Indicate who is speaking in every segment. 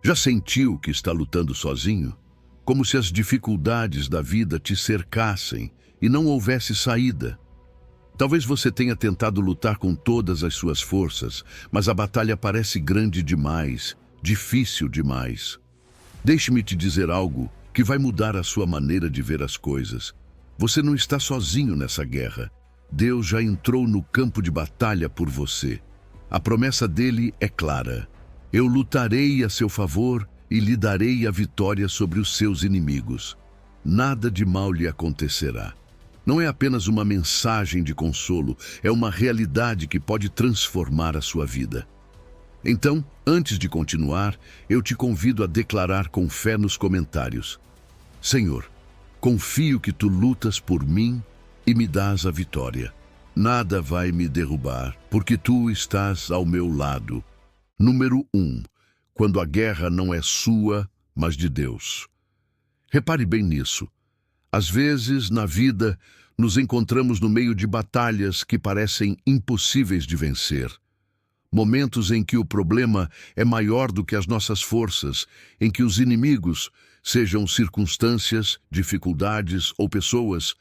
Speaker 1: Já sentiu que está lutando sozinho? Como se as dificuldades da vida te cercassem e não houvesse saída. Talvez você tenha tentado lutar com todas as suas forças, mas a batalha parece grande demais, difícil demais. Deixe-me te dizer algo que vai mudar a sua maneira de ver as coisas. Você não está sozinho nessa guerra. Deus já entrou no campo de batalha por você. A promessa dele é clara. Eu lutarei a seu favor e lhe darei a vitória sobre os seus inimigos. Nada de mal lhe acontecerá. Não é apenas uma mensagem de consolo, é uma realidade que pode transformar a sua vida. Então, antes de continuar, eu te convido a declarar com fé nos comentários: Senhor, confio que tu lutas por mim e me dás a vitória. Nada vai me derrubar, porque tu estás ao meu lado. Número 1. Quando a guerra não é sua, mas de Deus. Repare bem nisso. Às vezes, na vida, nos encontramos no meio de batalhas que parecem impossíveis de vencer. Momentos em que o problema é maior do que as nossas forças, em que os inimigos, sejam circunstâncias, dificuldades ou pessoas,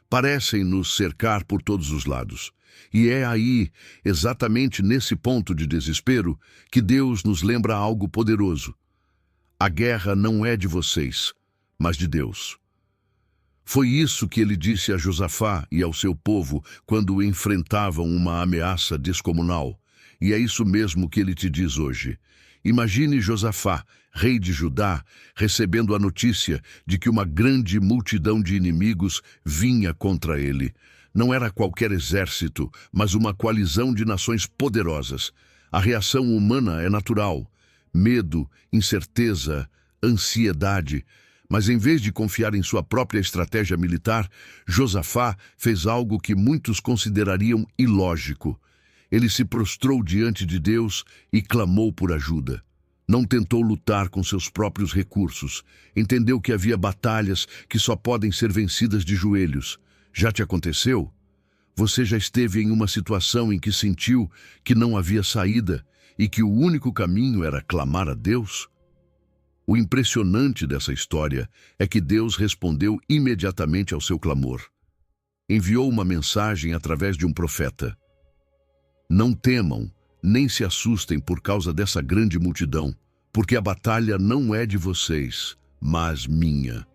Speaker 1: parecem nos cercar por todos os lados. E é aí, exatamente nesse ponto de desespero, que Deus nos lembra algo poderoso. A guerra não é de vocês, mas de Deus. Foi isso que ele disse a Josafá e ao seu povo quando enfrentavam uma ameaça descomunal. E é isso mesmo que ele te diz hoje. Imagine Josafá, rei de Judá, recebendo a notícia de que uma grande multidão de inimigos vinha contra ele. Não era qualquer exército, mas uma coalizão de nações poderosas. A reação humana é natural: medo, incerteza, ansiedade. Mas em vez de confiar em sua própria estratégia militar, Josafá fez algo que muitos considerariam ilógico. Ele se prostrou diante de Deus e clamou por ajuda. Não tentou lutar com seus próprios recursos. Entendeu que havia batalhas que só podem ser vencidas de joelhos. Já te aconteceu? Você já esteve em uma situação em que sentiu que não havia saída e que o único caminho era clamar a Deus? O impressionante dessa história é que Deus respondeu imediatamente ao seu clamor. Enviou uma mensagem através de um profeta. Não temam, nem se assustem por causa dessa grande multidão, porque a batalha não é de vocês, mas minha.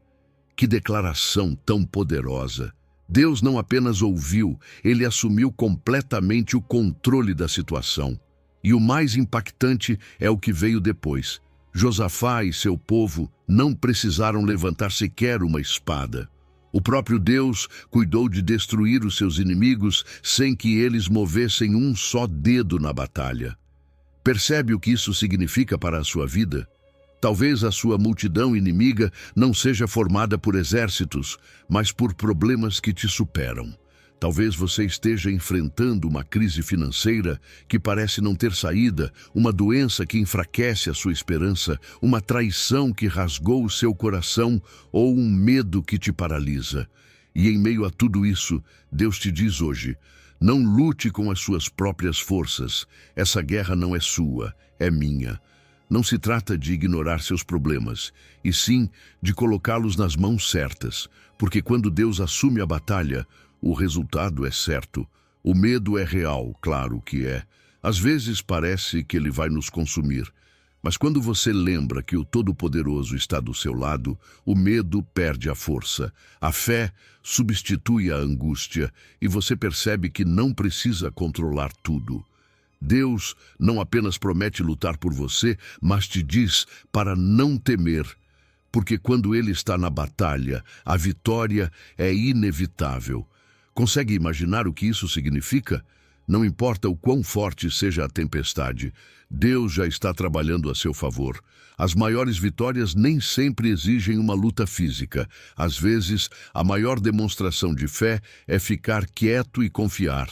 Speaker 1: Que declaração tão poderosa! Deus não apenas ouviu, ele assumiu completamente o controle da situação. E o mais impactante é o que veio depois. Josafá e seu povo não precisaram levantar sequer uma espada. O próprio Deus cuidou de destruir os seus inimigos sem que eles movessem um só dedo na batalha. Percebe o que isso significa para a sua vida? Talvez a sua multidão inimiga não seja formada por exércitos, mas por problemas que te superam. Talvez você esteja enfrentando uma crise financeira que parece não ter saída, uma doença que enfraquece a sua esperança, uma traição que rasgou o seu coração ou um medo que te paralisa. E em meio a tudo isso, Deus te diz hoje: não lute com as suas próprias forças. Essa guerra não é sua, é minha. Não se trata de ignorar seus problemas, e sim de colocá-los nas mãos certas, porque quando Deus assume a batalha, o resultado é certo. O medo é real, claro que é. Às vezes parece que ele vai nos consumir. Mas quando você lembra que o Todo-Poderoso está do seu lado, o medo perde a força. A fé substitui a angústia e você percebe que não precisa controlar tudo. Deus não apenas promete lutar por você, mas te diz para não temer. Porque quando Ele está na batalha, a vitória é inevitável. Consegue imaginar o que isso significa? Não importa o quão forte seja a tempestade, Deus já está trabalhando a seu favor. As maiores vitórias nem sempre exigem uma luta física. Às vezes, a maior demonstração de fé é ficar quieto e confiar.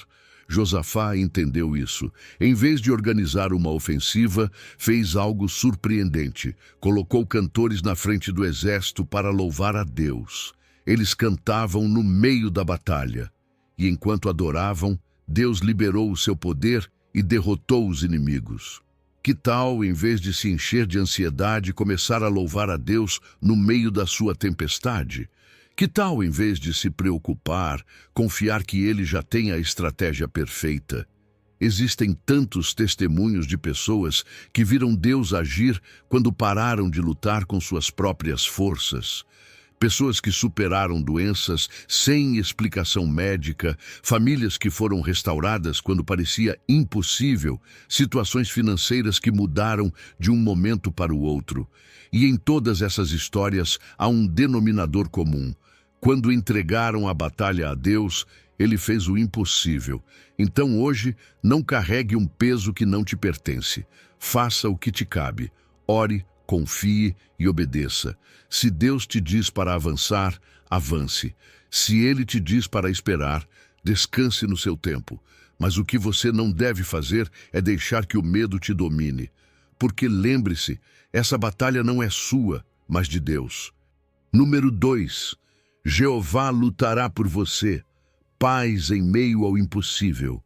Speaker 1: Josafá entendeu isso. Em vez de organizar uma ofensiva, fez algo surpreendente. Colocou cantores na frente do exército para louvar a Deus. Eles cantavam no meio da batalha. E enquanto adoravam, Deus liberou o seu poder e derrotou os inimigos. Que tal, em vez de se encher de ansiedade, começar a louvar a Deus no meio da sua tempestade? Que tal, em vez de se preocupar, confiar que Ele já tem a estratégia perfeita? Existem tantos testemunhos de pessoas que viram Deus agir quando pararam de lutar com suas próprias forças. Pessoas que superaram doenças sem explicação médica, famílias que foram restauradas quando parecia impossível, situações financeiras que mudaram de um momento para o outro. E em todas essas histórias há um denominador comum. Quando entregaram a batalha a Deus, Ele fez o impossível. Então hoje, não carregue um peso que não te pertence. Faça o que te cabe. Ore, confie e obedeça. Se Deus te diz para avançar, avance. Se Ele te diz para esperar, descanse no seu tempo. Mas o que você não deve fazer é deixar que o medo te domine. Porque lembre-se, essa batalha não é sua, mas de Deus. Número 2. Jeová lutará por você. Paz em meio ao impossível.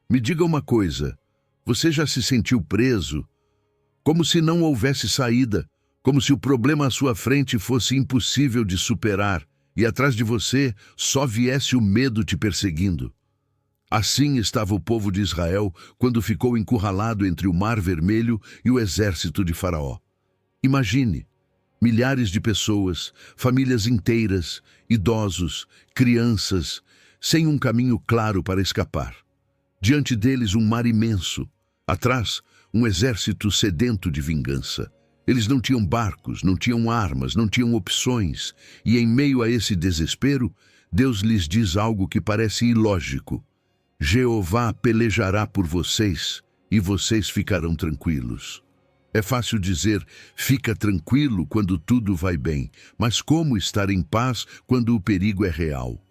Speaker 1: Me diga uma coisa, você já se sentiu preso? Como se não houvesse saída, como se o problema à sua frente fosse impossível de superar e atrás de você só viesse o medo te perseguindo. Assim estava o povo de Israel quando ficou encurralado entre o Mar Vermelho e o exército de Faraó. Imagine, milhares de pessoas, famílias inteiras, idosos, crianças, sem um caminho claro para escapar. Diante deles um mar imenso, atrás um exército sedento de vingança. Eles não tinham barcos, não tinham armas, não tinham opções. E em meio a esse desespero, Deus lhes diz algo que parece ilógico. Jeová pelejará por vocês e vocês ficarão tranquilos. É fácil dizer, fica tranquilo quando tudo vai bem, mas como estar em paz quando o perigo é real?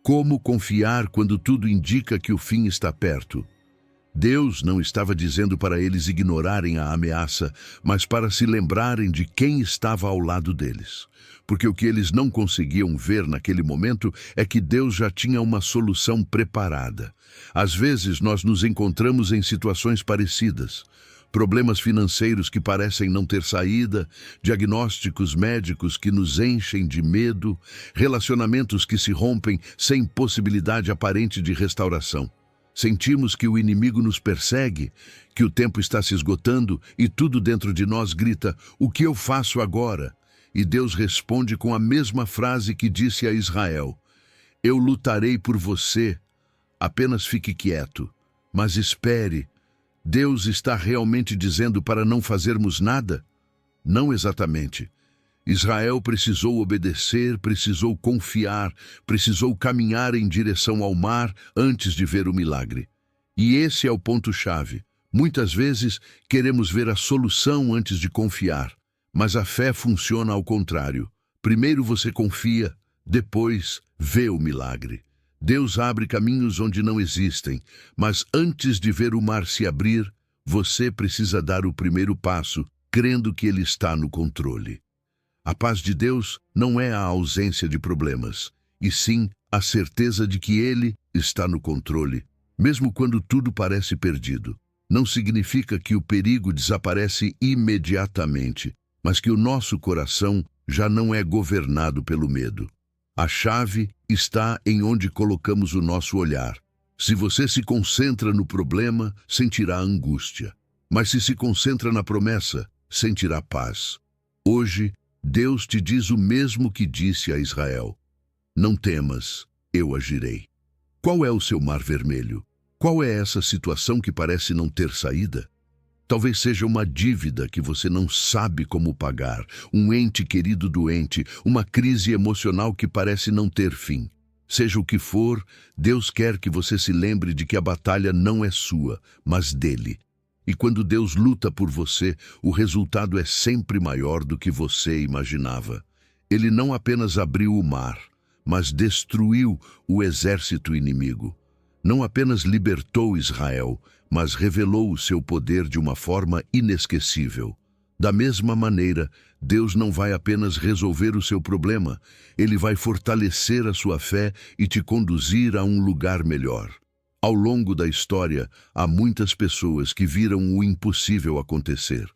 Speaker 1: Como confiar quando tudo indica que o fim está perto? Deus não estava dizendo para eles ignorarem a ameaça, mas para se lembrarem de quem estava ao lado deles. Porque o que eles não conseguiam ver naquele momento é que Deus já tinha uma solução preparada. Às vezes nós nos encontramos em situações parecidas. Problemas financeiros que parecem não ter saída, diagnósticos médicos que nos enchem de medo, relacionamentos que se rompem sem possibilidade aparente de restauração. Sentimos que o inimigo nos persegue, que o tempo está se esgotando e tudo dentro de nós grita, o que eu faço agora? E Deus responde com a mesma frase que disse a Israel, eu lutarei por você, apenas fique quieto, mas espere. Deus está realmente dizendo para não fazermos nada? Não exatamente. Israel precisou obedecer, precisou confiar, precisou caminhar em direção ao mar antes de ver o milagre. E esse é o ponto-chave. Muitas vezes queremos ver a solução antes de confiar, mas a fé funciona ao contrário. Primeiro você confia, depois vê o milagre. Deus abre caminhos onde não existem, mas antes de ver o mar se abrir, você precisa dar o primeiro passo, crendo que Ele está no controle. A paz de Deus não é a ausência de problemas, e sim a certeza de que Ele está no controle, mesmo quando tudo parece perdido. Não significa que o perigo desaparece imediatamente, mas que o nosso coração já não é governado pelo medo. A chave está em onde colocamos o nosso olhar. Se você se concentra no problema, sentirá angústia. Mas se concentra na promessa, sentirá paz. Hoje, Deus te diz o mesmo que disse a Israel. Não temas, eu agirei. Qual é o seu mar vermelho? Qual é essa situação que parece não ter saída? Talvez seja uma dívida que você não sabe como pagar, um ente querido doente, uma crise emocional que parece não ter fim. Seja o que for, Deus quer que você se lembre de que a batalha não é sua, mas dele. E quando Deus luta por você, o resultado é sempre maior do que você imaginava. Ele não apenas abriu o mar, mas destruiu o exército inimigo. Não apenas libertou Israel, mas revelou o seu poder de uma forma inesquecível. Da mesma maneira, Deus não vai apenas resolver o seu problema, Ele vai fortalecer a sua fé e te conduzir a um lugar melhor. Ao longo da história, há muitas pessoas que viram o impossível acontecer.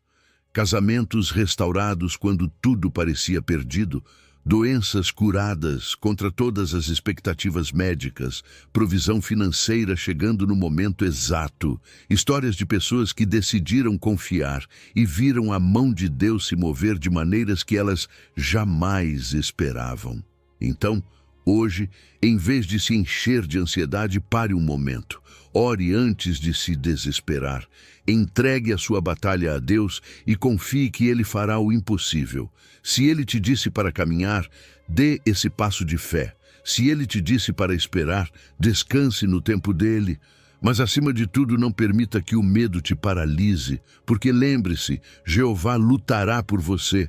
Speaker 1: Casamentos restaurados quando tudo parecia perdido, doenças curadas contra todas as expectativas médicas, provisão financeira chegando no momento exato, histórias de pessoas que decidiram confiar e viram a mão de Deus se mover de maneiras que elas jamais esperavam. Então, hoje, em vez de se encher de ansiedade, pare um momento. Ore antes de se desesperar. Entregue a sua batalha a Deus e confie que Ele fará o impossível. Se Ele te disse para caminhar, dê esse passo de fé. Se Ele te disse para esperar, descanse no tempo dEle. Mas, acima de tudo, não permita que o medo te paralise, porque lembre-se, Jeová lutará por você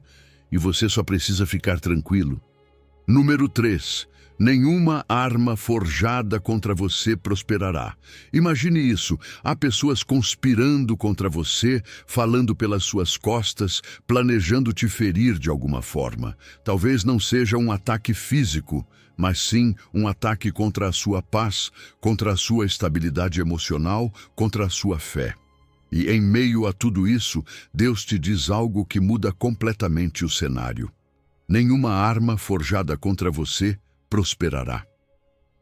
Speaker 1: e você só precisa ficar tranquilo. Número 3. Nenhuma arma forjada contra você prosperará. Imagine isso, há pessoas conspirando contra você, falando pelas suas costas, planejando te ferir de alguma forma. Talvez não seja um ataque físico, mas sim um ataque contra a sua paz, contra a sua estabilidade emocional, contra a sua fé. E em meio a tudo isso, Deus te diz algo que muda completamente o cenário. Nenhuma arma forjada contra você prosperará.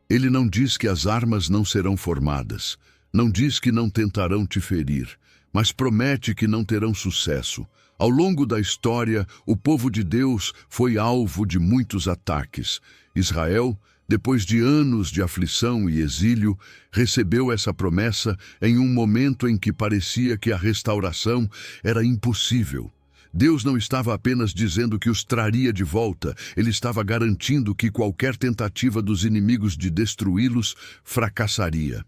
Speaker 1: Ele não diz que as armas não serão formadas, não diz que não tentarão te ferir, mas promete que não terão sucesso. Ao longo da história, o povo de Deus foi alvo de muitos ataques. Israel, depois de anos de aflição e exílio, recebeu essa promessa em um momento em que parecia que a restauração era impossível. Deus não estava apenas dizendo que os traria de volta, Ele estava garantindo que qualquer tentativa dos inimigos de destruí-los fracassaria.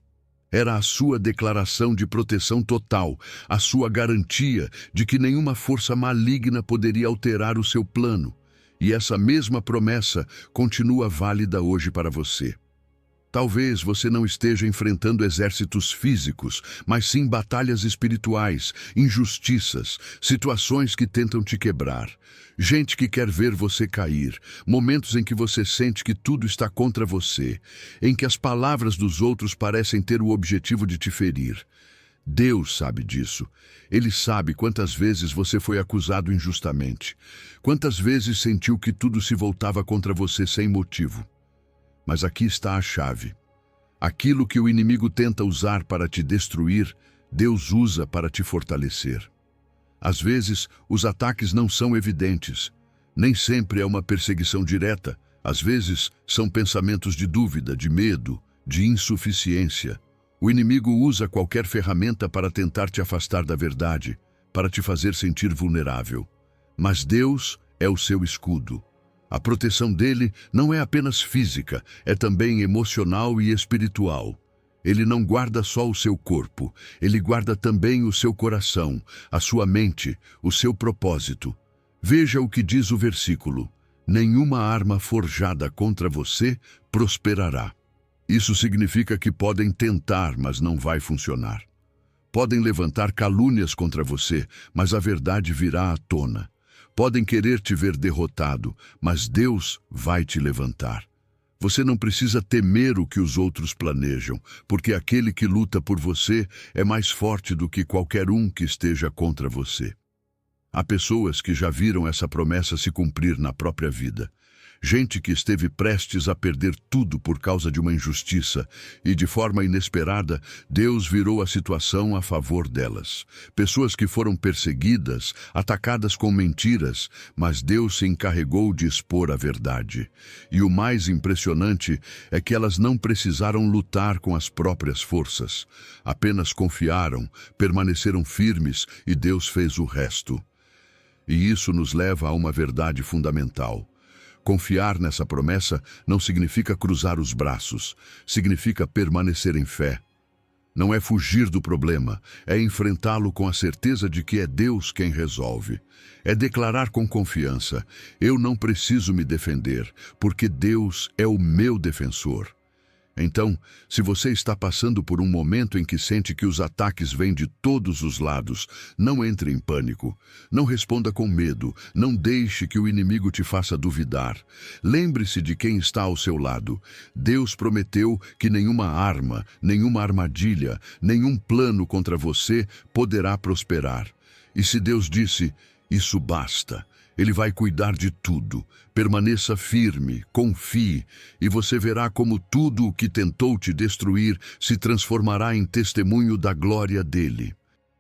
Speaker 1: Era a sua declaração de proteção total, a sua garantia de que nenhuma força maligna poderia alterar o seu plano. E essa mesma promessa continua válida hoje para você. Talvez você não esteja enfrentando exércitos físicos, mas sim batalhas espirituais, injustiças, situações que tentam te quebrar. Gente que quer ver você cair, momentos em que você sente que tudo está contra você, em que as palavras dos outros parecem ter o objetivo de te ferir. Deus sabe disso. Ele sabe quantas vezes você foi acusado injustamente, quantas vezes sentiu que tudo se voltava contra você sem motivo. Mas aqui está a chave. Aquilo que o inimigo tenta usar para te destruir, Deus usa para te fortalecer. Às vezes, os ataques não são evidentes. Nem sempre é uma perseguição direta. Às vezes, são pensamentos de dúvida, de medo, de insuficiência. O inimigo usa qualquer ferramenta para tentar te afastar da verdade, para te fazer sentir vulnerável. Mas Deus é o seu escudo. A proteção dele não é apenas física, é também emocional e espiritual. Ele não guarda só o seu corpo, ele guarda também o seu coração, a sua mente, o seu propósito. Veja o que diz o versículo: nenhuma arma forjada contra você prosperará. Isso significa que podem tentar, mas não vai funcionar. Podem levantar calúnias contra você, mas a verdade virá à tona. Podem querer te ver derrotado, mas Deus vai te levantar. Você não precisa temer o que os outros planejam, porque aquele que luta por você é mais forte do que qualquer um que esteja contra você. Há pessoas que já viram essa promessa se cumprir na própria vida. Gente que esteve prestes a perder tudo por causa de uma injustiça e, de forma inesperada, Deus virou a situação a favor delas. Pessoas que foram perseguidas, atacadas com mentiras, mas Deus se encarregou de expor a verdade. E o mais impressionante é que elas não precisaram lutar com as próprias forças. Apenas confiaram, permaneceram firmes e Deus fez o resto. E isso nos leva a uma verdade fundamental. Confiar nessa promessa não significa cruzar os braços, significa permanecer em fé. Não é fugir do problema, é enfrentá-lo com a certeza de que é Deus quem resolve. É declarar com confiança: eu não preciso me defender, porque Deus é o meu defensor. Então, se você está passando por um momento em que sente que os ataques vêm de todos os lados, não entre em pânico. Não responda com medo. Não deixe que o inimigo te faça duvidar. Lembre-se de quem está ao seu lado. Deus prometeu que nenhuma arma, nenhuma armadilha, nenhum plano contra você poderá prosperar. E se Deus disse, isso basta. Ele vai cuidar de tudo. Permaneça firme, confie, e você verá como tudo o que tentou te destruir se transformará em testemunho da glória dele.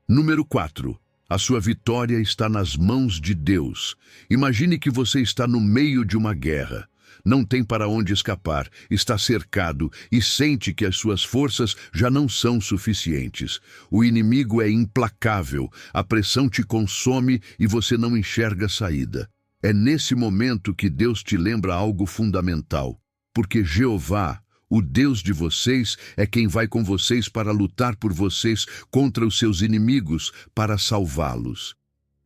Speaker 1: Número 4. A sua vitória está nas mãos de Deus. Imagine que você está no meio de uma guerra. Não tem para onde escapar, está cercado e sente que as suas forças já não são suficientes. O inimigo é implacável, a pressão te consome e você não enxerga saída. É nesse momento que Deus te lembra algo fundamental, porque Jeová, o Deus de vocês, é quem vai com vocês para lutar por vocês contra os seus inimigos, para salvá-los.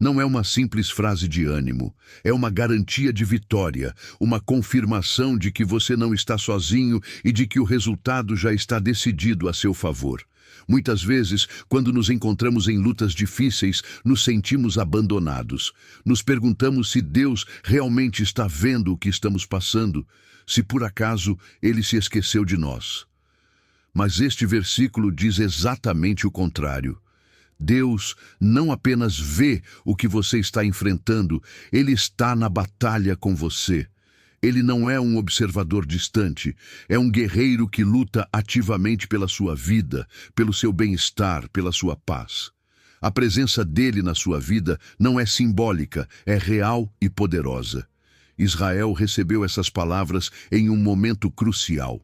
Speaker 1: Não é uma simples frase de ânimo, é uma garantia de vitória, uma confirmação de que você não está sozinho e de que o resultado já está decidido a seu favor. Muitas vezes, quando nos encontramos em lutas difíceis, nos sentimos abandonados. Nos perguntamos se Deus realmente está vendo o que estamos passando, se por acaso Ele se esqueceu de nós. Mas este versículo diz exatamente o contrário. Deus não apenas vê o que você está enfrentando, Ele está na batalha com você. Ele não é um observador distante, é um guerreiro que luta ativamente pela sua vida, pelo seu bem-estar, pela sua paz. A presença dele na sua vida não é simbólica, é real e poderosa. Israel recebeu essas palavras em um momento crucial.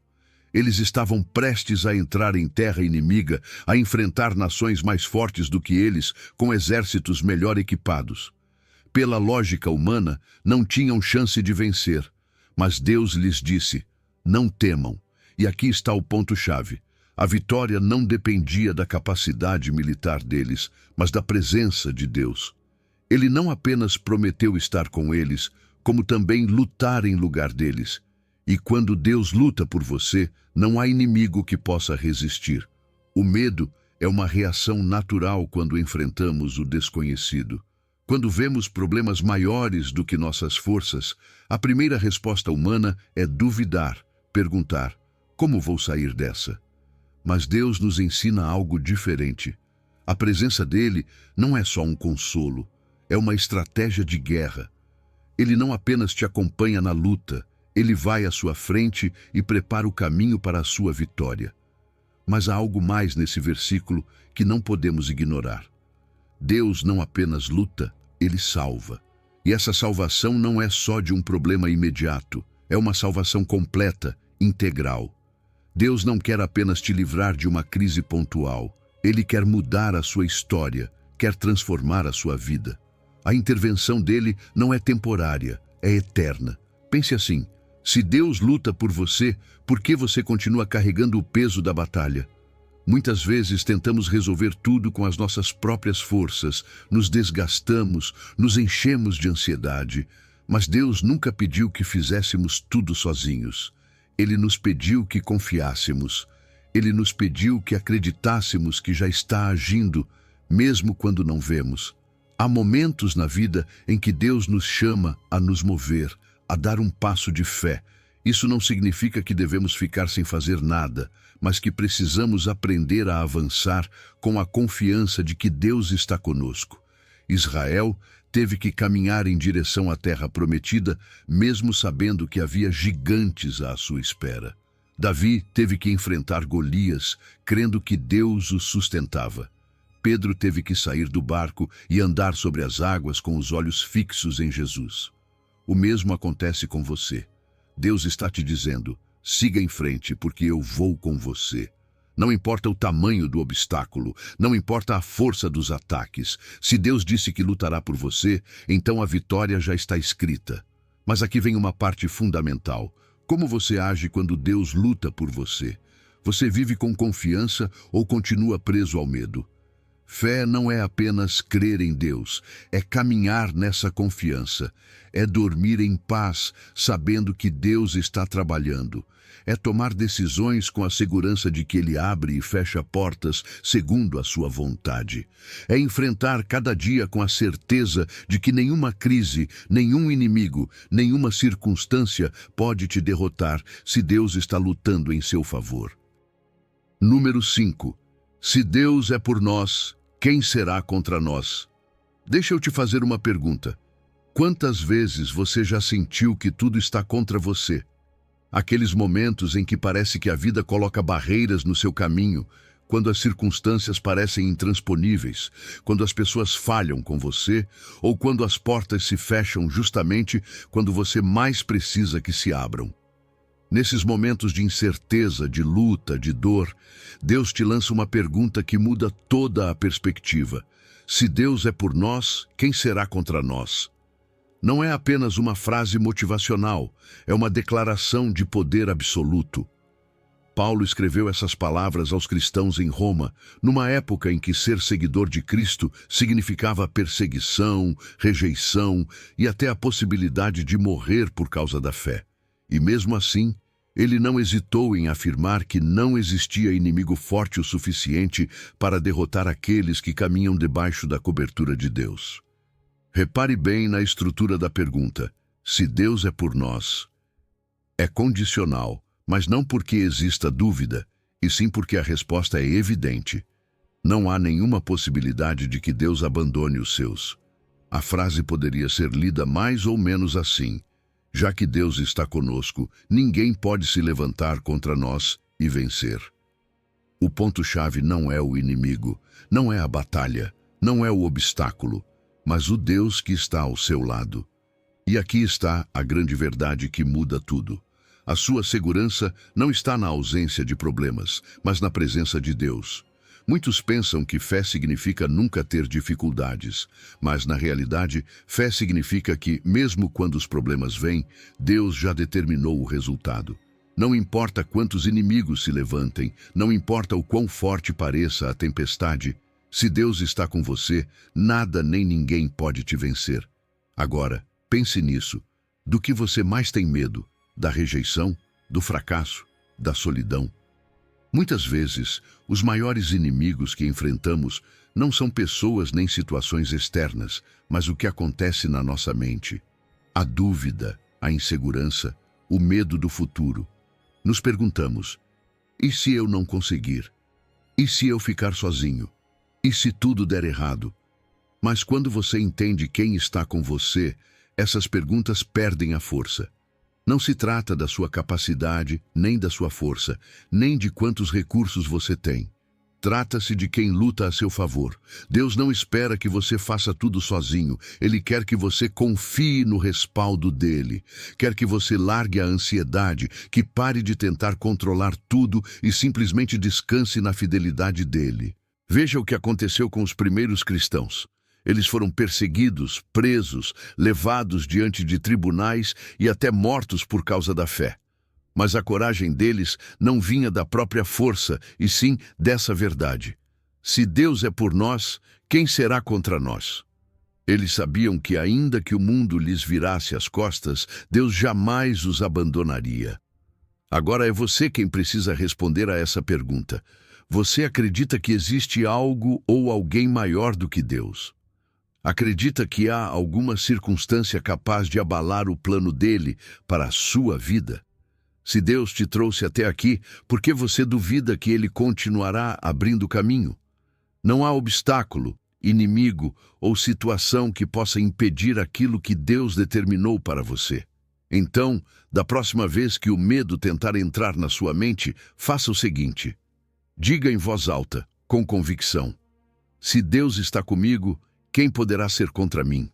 Speaker 1: Eles estavam prestes a entrar em terra inimiga, a enfrentar nações mais fortes do que eles, com exércitos melhor equipados. Pela lógica humana, não tinham chance de vencer. Mas Deus lhes disse, não temam. E aqui está o ponto-chave. A vitória não dependia da capacidade militar deles, mas da presença de Deus. Ele não apenas prometeu estar com eles, como também lutar em lugar deles. E quando Deus luta por você, não há inimigo que possa resistir. O medo é uma reação natural quando enfrentamos o desconhecido. Quando vemos problemas maiores do que nossas forças, a primeira resposta humana é duvidar, perguntar, como vou sair dessa? Mas Deus nos ensina algo diferente. A presença dele não é só um consolo, é uma estratégia de guerra. Ele não apenas te acompanha na luta, ele vai à sua frente e prepara o caminho para a sua vitória. Mas há algo mais nesse versículo que não podemos ignorar. Deus não apenas luta, ele salva. E essa salvação não é só de um problema imediato, é uma salvação completa, integral. Deus não quer apenas te livrar de uma crise pontual, ele quer mudar a sua história, quer transformar a sua vida. A intervenção dele não é temporária, é eterna. Pense assim, se Deus luta por você, por que você continua carregando o peso da batalha? Muitas vezes tentamos resolver tudo com as nossas próprias forças, nos desgastamos, nos enchemos de ansiedade, mas Deus nunca pediu que fizéssemos tudo sozinhos. Ele nos pediu que confiássemos. Ele nos pediu que acreditássemos que já está agindo, mesmo quando não vemos. Há momentos na vida em que Deus nos chama a nos mover, a dar um passo de fé. Isso não significa que devemos ficar sem fazer nada, mas que precisamos aprender a avançar com a confiança de que Deus está conosco. Israel teve que caminhar em direção à terra prometida, mesmo sabendo que havia gigantes à sua espera. Davi teve que enfrentar Golias, crendo que Deus o sustentava. Pedro teve que sair do barco e andar sobre as águas com os olhos fixos em Jesus. O mesmo acontece com você. Deus está te dizendo, siga em frente, porque eu vou com você. Não importa o tamanho do obstáculo, não importa a força dos ataques. Se Deus disse que lutará por você, então a vitória já está escrita. Mas aqui vem uma parte fundamental. Como você age quando Deus luta por você? Você vive com confiança ou continua preso ao medo? Fé não é apenas crer em Deus, é caminhar nessa confiança, é dormir em paz, sabendo que Deus está trabalhando, é tomar decisões com a segurança de que Ele abre e fecha portas segundo a sua vontade, é enfrentar cada dia com a certeza de que nenhuma crise, nenhum inimigo, nenhuma circunstância pode te derrotar se Deus está lutando em seu favor. Número 5. Se Deus é por nós, quem será contra nós? Deixa eu te fazer uma pergunta. Quantas vezes você já sentiu que tudo está contra você? Aqueles momentos em que parece que a vida coloca barreiras no seu caminho, quando as circunstâncias parecem intransponíveis, quando as pessoas falham com você, ou quando as portas se fecham justamente quando você mais precisa que se abram. Nesses momentos de incerteza, de luta, de dor, Deus te lança uma pergunta que muda toda a perspectiva. Se Deus é por nós, quem será contra nós? Não é apenas uma frase motivacional, é uma declaração de poder absoluto. Paulo escreveu essas palavras aos cristãos em Roma, numa época em que ser seguidor de Cristo significava perseguição, rejeição e até a possibilidade de morrer por causa da fé. E mesmo assim, ele não hesitou em afirmar que não existia inimigo forte o suficiente para derrotar aqueles que caminham debaixo da cobertura de Deus. Repare bem na estrutura da pergunta. Se Deus é por nós, é condicional, mas não porque exista dúvida, e sim porque a resposta é evidente. Não há nenhuma possibilidade de que Deus abandone os seus. A frase poderia ser lida mais ou menos assim. Já que Deus está conosco, ninguém pode se levantar contra nós e vencer. O ponto-chave não é o inimigo, não é a batalha, não é o obstáculo, mas o Deus que está ao seu lado. E aqui está a grande verdade que muda tudo. A sua segurança não está na ausência de problemas, mas na presença de Deus. Muitos pensam que fé significa nunca ter dificuldades, mas na realidade, fé significa que, mesmo quando os problemas vêm, Deus já determinou o resultado. Não importa quantos inimigos se levantem, não importa o quão forte pareça a tempestade, se Deus está com você, nada nem ninguém pode te vencer. Agora, pense nisso. Do que você mais tem medo? Da rejeição? Do fracasso? Da solidão? Muitas vezes, os maiores inimigos que enfrentamos não são pessoas nem situações externas, mas o que acontece na nossa mente. A dúvida, a insegurança, o medo do futuro. Nos perguntamos, e se eu não conseguir? E se eu ficar sozinho? E se tudo der errado? Mas quando você entende quem está com você, essas perguntas perdem a força. Não se trata da sua capacidade, nem da sua força, nem de quantos recursos você tem. Trata-se de quem luta a seu favor. Deus não espera que você faça tudo sozinho. Ele quer que você confie no respaldo dele. Quer que você largue a ansiedade, que pare de tentar controlar tudo e simplesmente descanse na fidelidade dele. Veja o que aconteceu com os primeiros cristãos. Eles foram perseguidos, presos, levados diante de tribunais e até mortos por causa da fé. Mas a coragem deles não vinha da própria força, e sim dessa verdade. Se Deus é por nós, quem será contra nós? Eles sabiam que ainda que o mundo lhes virasse as costas, Deus jamais os abandonaria. Agora é você quem precisa responder a essa pergunta. Você acredita que existe algo ou alguém maior do que Deus? Acredita que há alguma circunstância capaz de abalar o plano dele para a sua vida? Se Deus te trouxe até aqui, por que você duvida que ele continuará abrindo caminho? Não há obstáculo, inimigo ou situação que possa impedir aquilo que Deus determinou para você. Então, da próxima vez que o medo tentar entrar na sua mente, faça o seguinte. Diga em voz alta, com convicção: se Deus está comigo, quem poderá ser contra mim?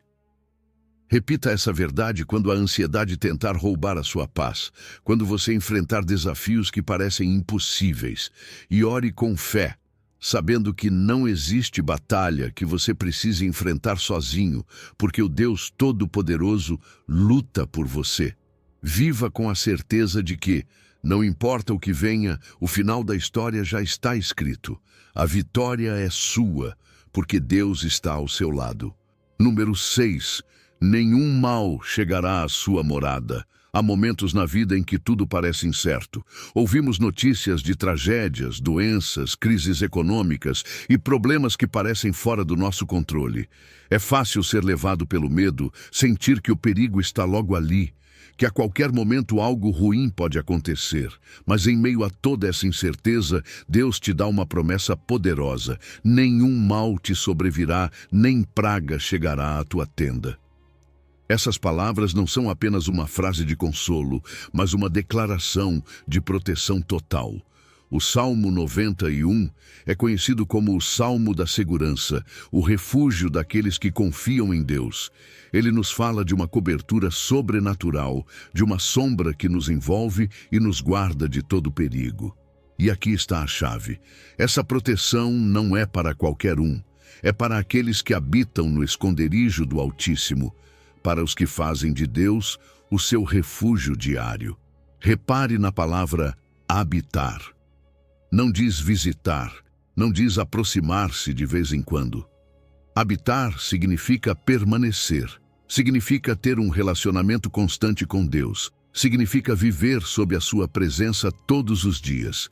Speaker 1: Repita essa verdade quando a ansiedade tentar roubar a sua paz, quando você enfrentar desafios que parecem impossíveis, e ore com fé, sabendo que não existe batalha que você precise enfrentar sozinho, porque o Deus Todo-Poderoso luta por você. Viva com a certeza de que, não importa o que venha, o final da história já está escrito. A vitória é sua, porque Deus está ao seu lado. Número 6. Nenhum mal chegará à sua morada. Há momentos na vida em que tudo parece incerto. Ouvimos notícias de tragédias, doenças, crises econômicas e problemas que parecem fora do nosso controle. É fácil ser levado pelo medo, sentir que o perigo está logo ali, que a qualquer momento algo ruim pode acontecer. Mas em meio a toda essa incerteza, Deus te dá uma promessa poderosa: nenhum mal te sobrevirá, nem praga chegará à tua tenda. Essas palavras não são apenas uma frase de consolo, mas uma declaração de proteção total. O Salmo 91 é conhecido como o Salmo da Segurança, o refúgio daqueles que confiam em Deus. Ele nos fala de uma cobertura sobrenatural, de uma sombra que nos envolve e nos guarda de todo perigo. E aqui está a chave. Essa proteção não é para qualquer um. É para aqueles que habitam no esconderijo do Altíssimo, para os que fazem de Deus o seu refúgio diário. Repare na palavra habitar. Não diz visitar, não diz aproximar-se de vez em quando. Habitar significa permanecer, significa ter um relacionamento constante com Deus, significa viver sob a sua presença todos os dias.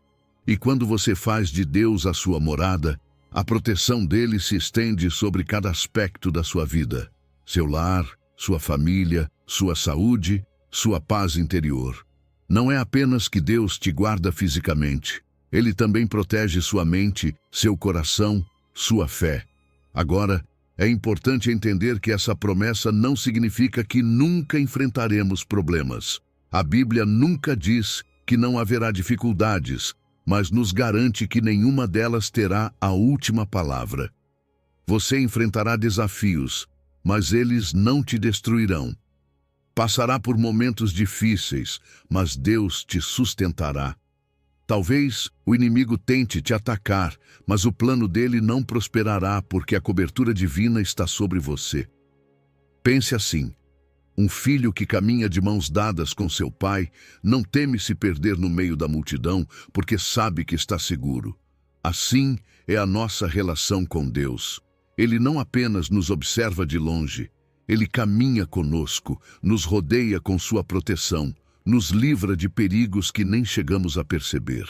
Speaker 1: E quando você faz de Deus a sua morada, a proteção dele se estende sobre cada aspecto da sua vida: seu lar, sua família, sua saúde, sua paz interior. Não é apenas que Deus te guarda fisicamente. Ele também protege sua mente, seu coração, sua fé. Agora, é importante entender que essa promessa não significa que nunca enfrentaremos problemas. A Bíblia nunca diz que não haverá dificuldades, mas nos garante que nenhuma delas terá a última palavra. Você enfrentará desafios, mas eles não te destruirão. Passará por momentos difíceis, mas Deus te sustentará. Talvez o inimigo tente te atacar, mas o plano dele não prosperará porque a cobertura divina está sobre você. Pense assim: um filho que caminha de mãos dadas com seu pai não teme se perder no meio da multidão porque sabe que está seguro. Assim é a nossa relação com Deus. Ele não apenas nos observa de longe, ele caminha conosco, nos rodeia com sua proteção, nos livra de perigos que nem chegamos a perceber.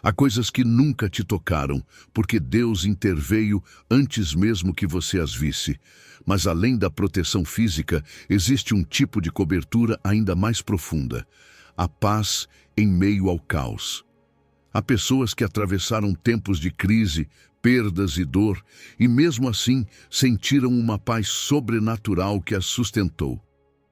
Speaker 1: Há coisas que nunca te tocaram, porque Deus interveio antes mesmo que você as visse. Mas além da proteção física, existe um tipo de cobertura ainda mais profunda: a paz em meio ao caos. Há pessoas que atravessaram tempos de crise, perdas e dor, e mesmo assim sentiram uma paz sobrenatural que as sustentou.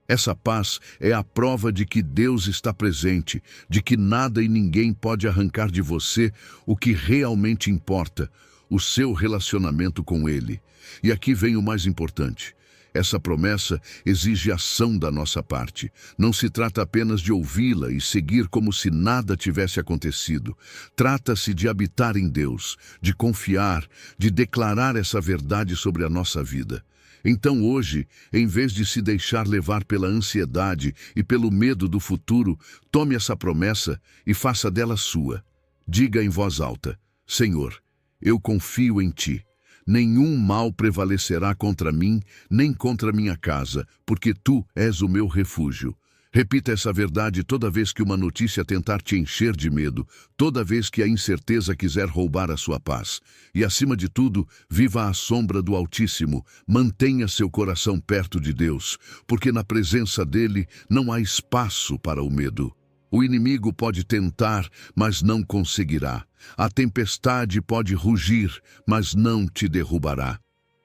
Speaker 1: Essa paz é a prova de que Deus está presente, de que nada e ninguém pode arrancar de você o que realmente importa: o seu relacionamento com Ele. E aqui vem o mais importante. Essa promessa exige ação da nossa parte. Não se trata apenas de ouvi-la e seguir como se nada tivesse acontecido. Trata-se de habitar em Deus, de confiar, de declarar essa verdade sobre a nossa vida. Então hoje, em vez de se deixar levar pela ansiedade e pelo medo do futuro, tome essa promessa e faça dela sua. Diga em voz alta: Senhor, eu confio em Ti. Nenhum mal prevalecerá contra mim, nem contra minha casa, porque Tu és o meu refúgio. Repita essa verdade toda vez que uma notícia tentar te encher de medo, toda vez que a incerteza quiser roubar a sua paz. E, acima de tudo, viva à sombra do Altíssimo. Mantenha seu coração perto de Deus, porque na presença dele não há espaço para o medo. O inimigo pode tentar, mas não conseguirá. A tempestade pode rugir, mas não te derrubará.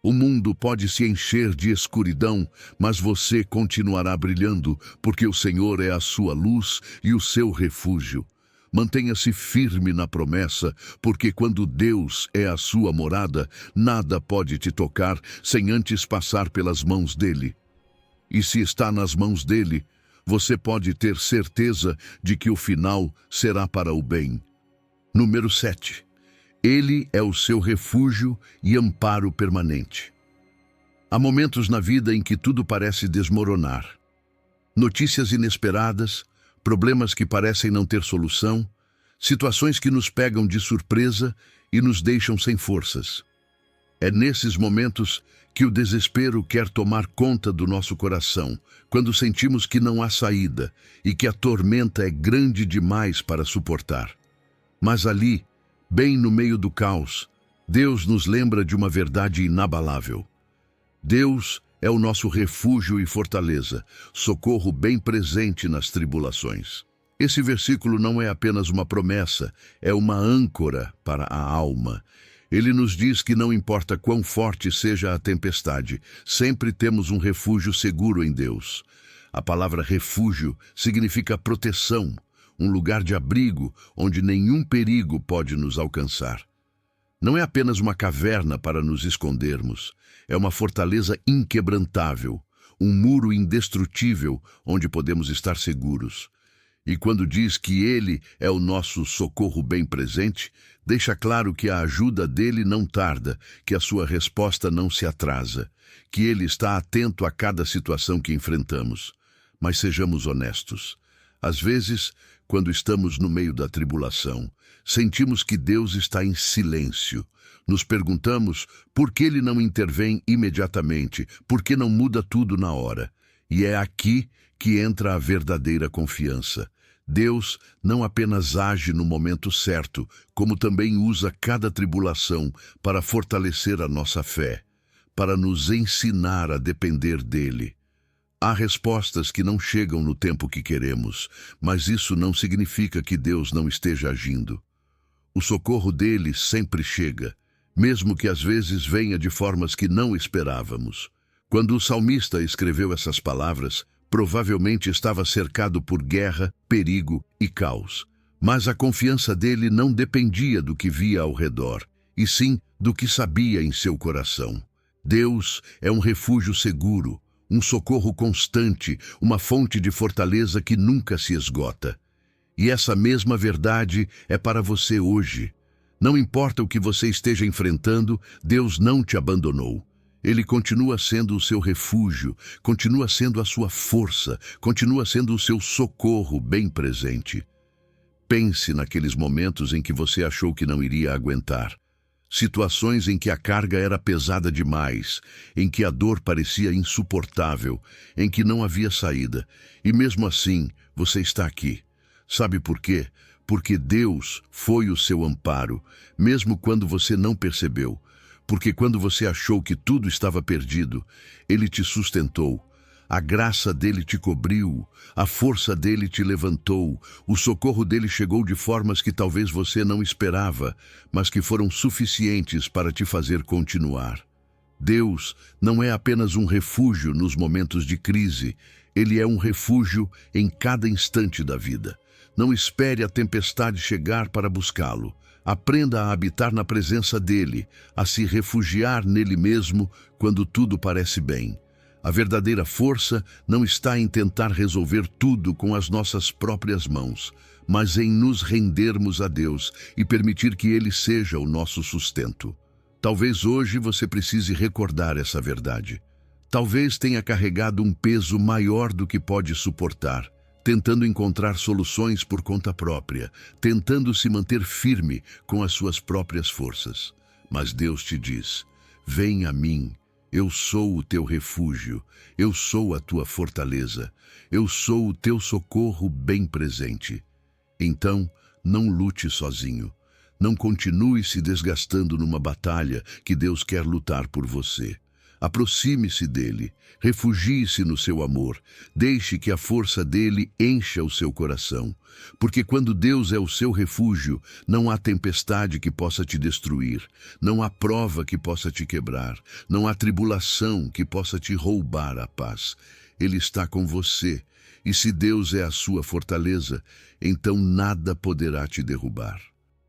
Speaker 1: O mundo pode se encher de escuridão, mas você continuará brilhando, porque o Senhor é a sua luz e o seu refúgio. Mantenha-se firme na promessa, porque quando Deus é a sua morada, nada pode te tocar sem antes passar pelas mãos dele. E se está nas mãos dele, você pode ter certeza de que o final será para o bem. Número 7. Ele é o seu refúgio e amparo permanente. Há momentos na vida em que tudo parece desmoronar. Notícias inesperadas, problemas que parecem não ter solução, situações que nos pegam de surpresa e nos deixam sem forças. É nesses momentos que o desespero quer tomar conta do nosso coração, quando sentimos que não há saída e que a tormenta é grande demais para suportar. Mas ali, bem no meio do caos, Deus nos lembra de uma verdade inabalável. Deus é o nosso refúgio e fortaleza, socorro bem presente nas tribulações. Esse versículo não é apenas uma promessa, é uma âncora para a alma. Ele nos diz que não importa quão forte seja a tempestade, sempre temos um refúgio seguro em Deus. A palavra refúgio significa proteção, um lugar de abrigo onde nenhum perigo pode nos alcançar. Não é apenas uma caverna para nos escondermos, é uma fortaleza inquebrantável, um muro indestrutível onde podemos estar seguros. E quando diz que Ele é o nosso socorro bem presente, deixa claro que a ajuda dele não tarda, que a sua resposta não se atrasa, que Ele está atento a cada situação que enfrentamos. Mas sejamos honestos. Às vezes, quando estamos no meio da tribulação, sentimos que Deus está em silêncio. Nos perguntamos por que Ele não intervém imediatamente, por que não muda tudo na hora. E é aqui que entra a verdadeira confiança. Deus não apenas age no momento certo, como também usa cada tribulação para fortalecer a nossa fé, para nos ensinar a depender dEle. Há respostas que não chegam no tempo que queremos, mas isso não significa que Deus não esteja agindo. O socorro dele sempre chega, mesmo que às vezes venha de formas que não esperávamos. Quando o salmista escreveu essas palavras, provavelmente estava cercado por guerra, perigo e caos. Mas a confiança dele não dependia do que via ao redor, e sim do que sabia em seu coração. Deus é um refúgio seguro, um socorro constante, uma fonte de fortaleza que nunca se esgota. E essa mesma verdade é para você hoje. Não importa o que você esteja enfrentando, Deus não te abandonou. Ele continua sendo o seu refúgio, continua sendo a sua força, continua sendo o seu socorro bem presente. Pense naqueles momentos em que você achou que não iria aguentar. Situações em que a carga era pesada demais, em que a dor parecia insuportável, em que não havia saída. E mesmo assim, você está aqui. Sabe por quê? Porque Deus foi o seu amparo, mesmo quando você não percebeu. Porque quando você achou que tudo estava perdido, Ele te sustentou. A graça dele te cobriu, a força dele te levantou, o socorro dele chegou de formas que talvez você não esperava, mas que foram suficientes para te fazer continuar. Deus não é apenas um refúgio nos momentos de crise, Ele é um refúgio em cada instante da vida. Não espere a tempestade chegar para buscá-lo. Aprenda a habitar na presença dele, a se refugiar nele mesmo quando tudo parece bem. A verdadeira força não está em tentar resolver tudo com as nossas próprias mãos, mas em nos rendermos a Deus e permitir que Ele seja o nosso sustento. Talvez hoje você precise recordar essa verdade. Talvez tenha carregado um peso maior do que pode suportar, tentando encontrar soluções por conta própria, tentando se manter firme com as suas próprias forças. Mas Deus te diz: vem a mim, eu sou o teu refúgio, eu sou a tua fortaleza, eu sou o teu socorro bem presente. Então, não lute sozinho, não continue se desgastando numa batalha que Deus quer lutar por você. Aproxime-se dele, refugie-se no seu amor, deixe que a força dele encha o seu coração. Porque quando Deus é o seu refúgio, não há tempestade que possa te destruir, não há prova que possa te quebrar, não há tribulação que possa te roubar a paz. Ele está com você, e se Deus é a sua fortaleza, então nada poderá te derrubar.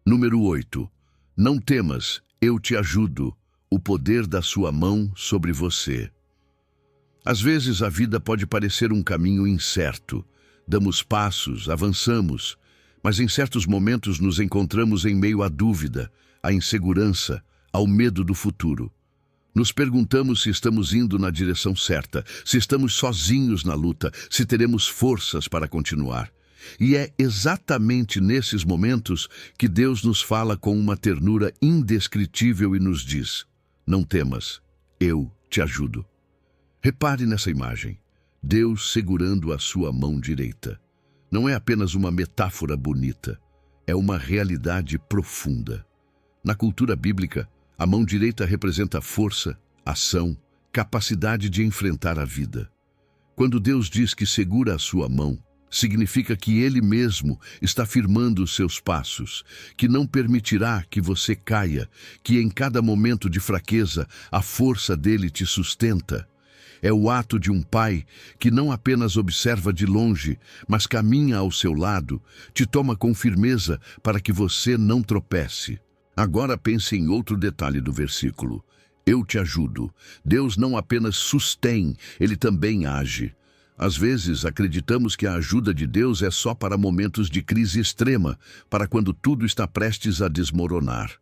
Speaker 1: Número 8. Não temas, eu te ajudo. O poder da sua mão sobre você. Às vezes a vida pode parecer um caminho incerto. Damos passos, avançamos, mas em certos momentos nos encontramos em meio à dúvida, à insegurança, ao medo do futuro. Nos perguntamos se estamos indo na direção certa, se estamos sozinhos na luta, se teremos forças para continuar. E é exatamente nesses momentos que Deus nos fala com uma ternura indescritível e nos diz: Não temas, eu te ajudo. Repare nessa imagem. Deus segurando a sua mão direita. Não é apenas uma metáfora bonita, é uma realidade profunda. Na cultura bíblica, a mão direita representa força, ação, capacidade de enfrentar a vida. Quando Deus diz que segura a sua mão, significa que Ele mesmo está firmando os seus passos, que não permitirá que você caia, que em cada momento de fraqueza a força dele te sustenta. É o ato de um pai que não apenas observa de longe, mas caminha ao seu lado, te toma com firmeza para que você não tropece. Agora pense em outro detalhe do versículo. Eu te ajudo. Deus não apenas sustém, Ele também age. Às vezes, acreditamos que a ajuda de Deus é só para momentos de crise extrema, para quando tudo está prestes a desmoronar.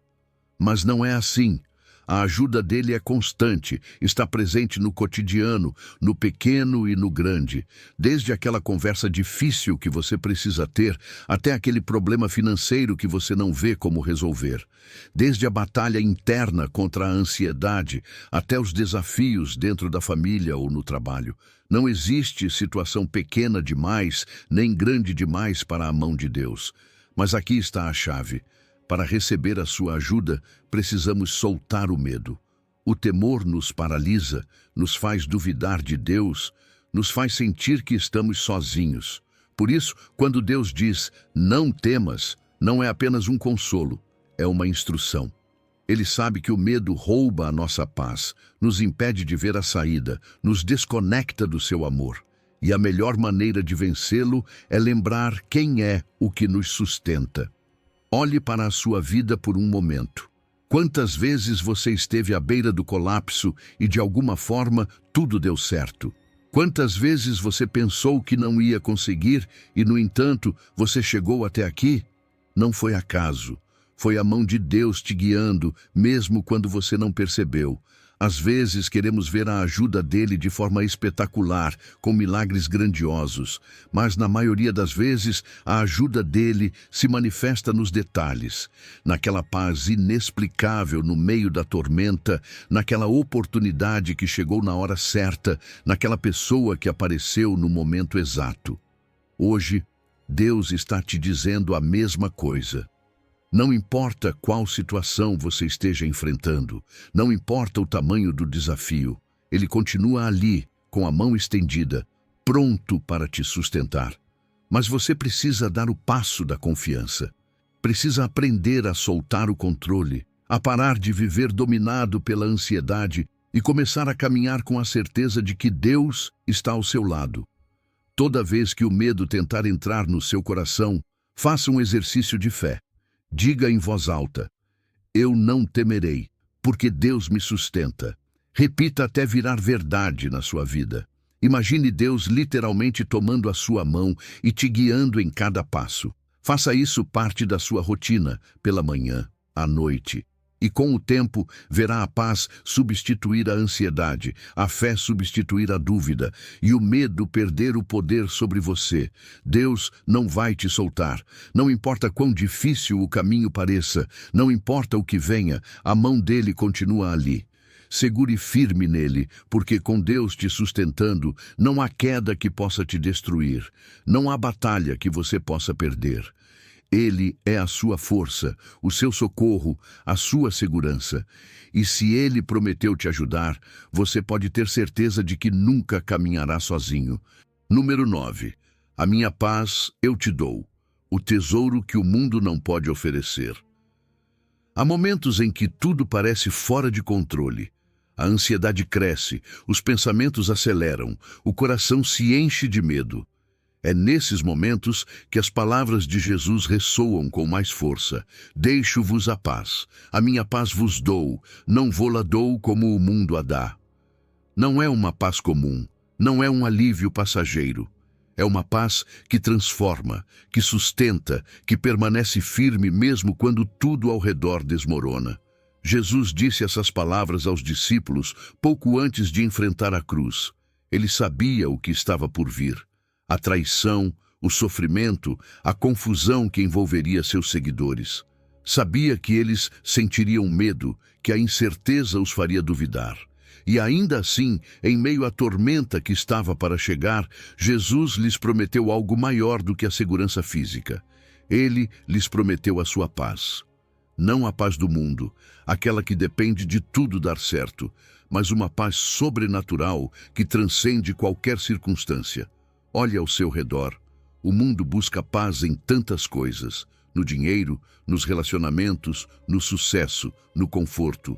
Speaker 1: Mas não é assim. A ajuda dele é constante, está presente no cotidiano, no pequeno e no grande. Desde aquela conversa difícil que você precisa ter, até aquele problema financeiro que você não vê como resolver. Desde a batalha interna contra a ansiedade, até os desafios dentro da família ou no trabalho. Não existe situação pequena demais, nem grande demais para a mão de Deus. Mas aqui está a chave. Para receber a sua ajuda, precisamos soltar o medo. O temor nos paralisa, nos faz duvidar de Deus, nos faz sentir que estamos sozinhos. Por isso, quando Deus diz, não temas, não é apenas um consolo, é uma instrução. Ele sabe que o medo rouba a nossa paz, nos impede de ver a saída, nos desconecta do seu amor. E a melhor maneira de vencê-lo é lembrar quem é o que nos sustenta. Olhe para a sua vida por um momento. Quantas vezes você esteve à beira do colapso e, de alguma forma, tudo deu certo? Quantas vezes você pensou que não ia conseguir e, no entanto, você chegou até aqui? Não foi acaso. Foi a mão de Deus te guiando, mesmo quando você não percebeu. Às vezes queremos ver a ajuda dele de forma espetacular, com milagres grandiosos, mas na maioria das vezes a ajuda dele se manifesta nos detalhes, naquela paz inexplicável no meio da tormenta, naquela oportunidade que chegou na hora certa, naquela pessoa que apareceu no momento exato. Hoje, Deus está te dizendo a mesma coisa. Não importa qual situação você esteja enfrentando, não importa o tamanho do desafio, Ele continua ali, com a mão estendida, pronto para te sustentar. Mas você precisa dar o passo da confiança. Precisa aprender a soltar o controle, a parar de viver dominado pela ansiedade e começar a caminhar com a certeza de que Deus está ao seu lado. Toda vez que o medo tentar entrar no seu coração, faça um exercício de fé. Diga em voz alta, eu não temerei, porque Deus me sustenta. Repita até virar verdade na sua vida. Imagine Deus literalmente tomando a sua mão e te guiando em cada passo. Faça isso parte da sua rotina, pela manhã, à noite. E com o tempo, verá a paz substituir a ansiedade, a fé substituir a dúvida e o medo perder o poder sobre você. Deus não vai te soltar. Não importa quão difícil o caminho pareça, não importa o que venha, a mão dele continua ali. Segure firme nele, porque com Deus te sustentando, não há queda que possa te destruir, não há batalha que você possa perder. Ele é a sua força, o seu socorro, a sua segurança. E se Ele prometeu te ajudar, você pode ter certeza de que nunca caminhará sozinho. Número 9. A minha paz eu te dou, o tesouro que o mundo não pode oferecer. Há momentos em que tudo parece fora de controle. A ansiedade cresce, os pensamentos aceleram, o coração se enche de medo. É nesses momentos que as palavras de Jesus ressoam com mais força. Deixo-vos a paz minha paz vos dou, não vô-la dou como o mundo a dá. Não é uma paz comum, não é um alívio passageiro. É uma paz que transforma, que sustenta, que permanece firme mesmo quando tudo ao redor desmorona. Jesus disse essas palavras aos discípulos pouco antes de enfrentar a cruz. Ele sabia o que estava por vir. A traição, o sofrimento, a confusão que envolveria seus seguidores. Sabia que eles sentiriam medo, que a incerteza os faria duvidar. E ainda assim, em meio à tormenta que estava para chegar, Jesus lhes prometeu algo maior do que a segurança física. Ele lhes prometeu a sua paz. Não a paz do mundo, aquela que depende de tudo dar certo, mas uma paz sobrenatural que transcende qualquer circunstância. Olhe ao seu redor. O mundo busca paz em tantas coisas: no dinheiro, nos relacionamentos, no sucesso, no conforto.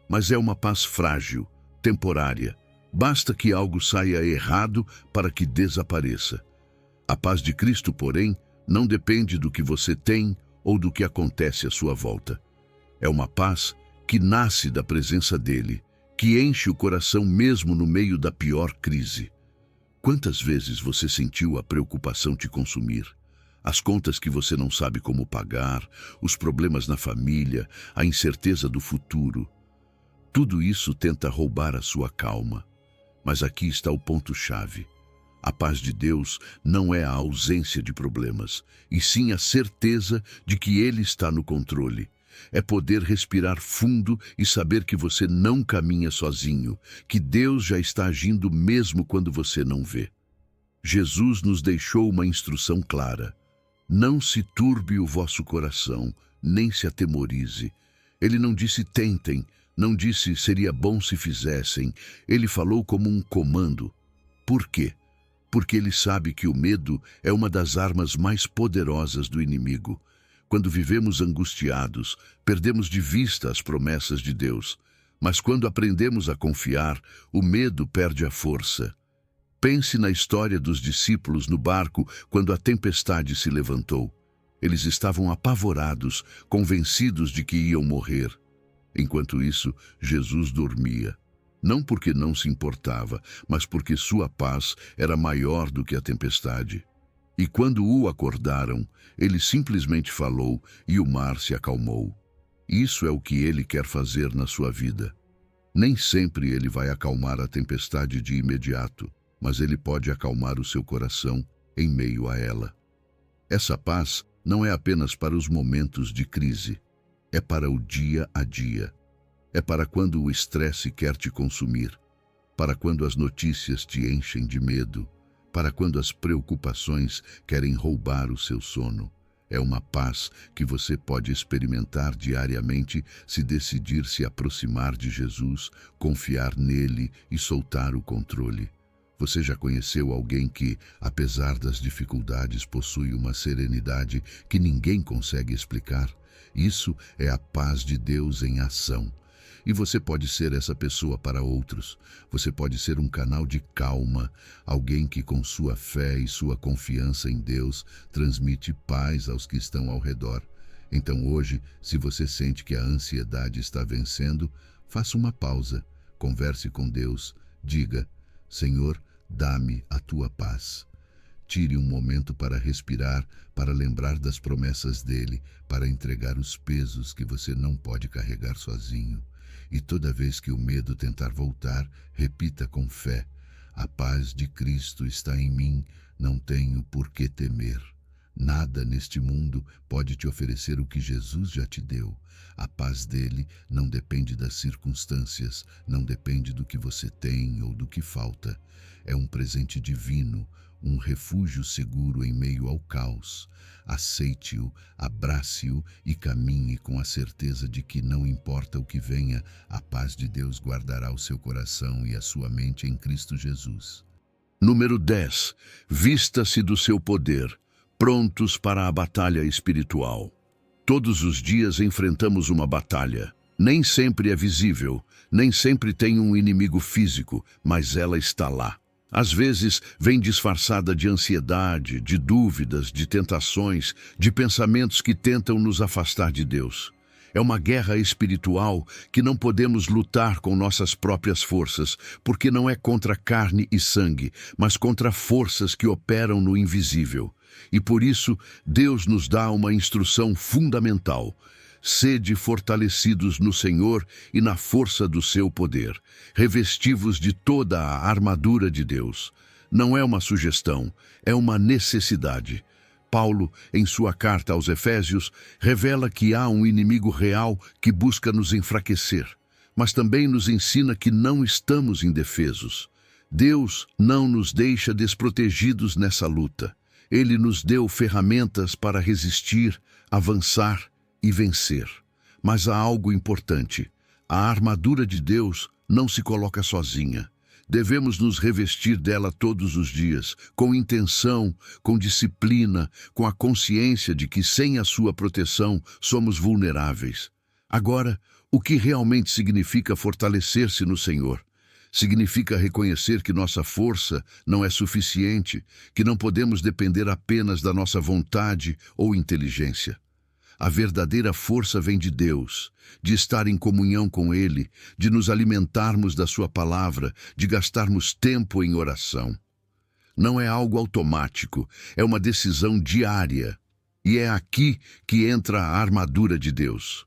Speaker 1: Mas é uma paz frágil, temporária. Basta que algo saia errado para que desapareça. A paz de Cristo, porém, não depende do que você tem ou do que acontece à sua volta. É uma paz que nasce da presença dele, que enche o coração mesmo no meio da pior crise. Quantas vezes você sentiu a preocupação te consumir? As contas que você não sabe como pagar, os problemas na família, a incerteza do futuro. Tudo isso tenta roubar a sua calma. Mas aqui está o ponto-chave. A paz de Deus não é a ausência de problemas, e sim a certeza de que Ele está no controle. É poder respirar fundo e saber que você não caminha sozinho, que Deus já está agindo mesmo quando você não vê. Jesus nos deixou uma instrução clara. Não se turbe o vosso coração, nem se atemorize. Ele não disse tentem, não disse seria bom se fizessem. Ele falou como um comando. Por quê? Porque ele sabe que o medo é uma das armas mais poderosas do inimigo. Quando vivemos angustiados, perdemos de vista as promessas de Deus. Mas quando aprendemos a confiar, o medo perde a força. Pense na história dos discípulos no barco quando a tempestade se levantou. Eles estavam apavorados, convencidos de que iam morrer. Enquanto isso, Jesus dormia. Não porque não se importava, mas porque sua paz era maior do que a tempestade. E quando o acordaram, ele simplesmente falou e o mar se acalmou. Isso é o que ele quer fazer na sua vida. Nem sempre ele vai acalmar a tempestade de imediato, mas ele pode acalmar o seu coração em meio a ela. Essa paz não é apenas para os momentos de crise, é para o dia a dia. É para quando o estresse quer te consumir, para quando as notícias te enchem de medo, para quando as preocupações querem roubar o seu sono. É uma paz que você pode experimentar diariamente se decidir se aproximar de Jesus, confiar nele e soltar o controle. Você já conheceu alguém que, apesar das dificuldades, possui uma serenidade que ninguém consegue explicar? Isso é a paz de Deus em ação. E você pode ser essa pessoa para outros. Você pode ser um canal de calma, alguém que com sua fé e sua confiança em Deus transmite paz aos que estão ao redor. Então hoje, se você sente que a ansiedade está vencendo, faça uma pausa, converse com Deus, diga: Senhor, dá-me a tua paz. Tire um momento para respirar, para lembrar das promessas dele, para entregar os pesos que você não pode carregar sozinho. E toda vez que o medo tentar voltar, repita com fé: a paz de Cristo está em mim, não tenho por que temer. Nada neste mundo pode te oferecer o que Jesus já te deu. A paz dele não depende das circunstâncias, não depende do que você tem ou do que falta. É um presente divino, um refúgio seguro em meio ao caos. Aceite-o, abrace-o e caminhe com a certeza de que não importa o que venha, a paz de Deus guardará o seu coração e a sua mente em Cristo Jesus. Número 10. Vista-se do seu poder, prontos para a batalha espiritual. Todos os dias enfrentamos uma batalha. Nem sempre é visível, nem sempre tem um inimigo físico, mas ela está lá. Às vezes vem disfarçada de ansiedade, de dúvidas, de tentações, de pensamentos que tentam nos afastar de Deus. É uma guerra espiritual que não podemos lutar com nossas próprias forças, porque não é contra carne e sangue, mas contra forças que operam no invisível. E por isso, Deus nos dá uma instrução fundamental: sede fortalecidos no Senhor e na força do seu poder, revesti-vos de toda a armadura de Deus. Não é uma sugestão, é uma necessidade. Paulo, em sua carta aos Efésios, revela que há um inimigo real que busca nos enfraquecer, mas também nos ensina que não estamos indefesos. Deus não nos deixa desprotegidos nessa luta. Ele nos deu ferramentas para resistir, avançar e vencer. Mas há algo importante. A armadura de Deus não se coloca sozinha. Devemos nos revestir dela todos os dias, com intenção, com disciplina, com a consciência de que sem a sua proteção somos vulneráveis. Agora, o que realmente significa fortalecer-se no Senhor? Significa reconhecer que nossa força não é suficiente, que não podemos depender apenas da nossa vontade ou inteligência. A verdadeira força vem de Deus, de estar em comunhão com Ele, de nos alimentarmos da Sua palavra, de gastarmos tempo em oração. Não é algo automático, é uma decisão diária. E é aqui que entra a armadura de Deus.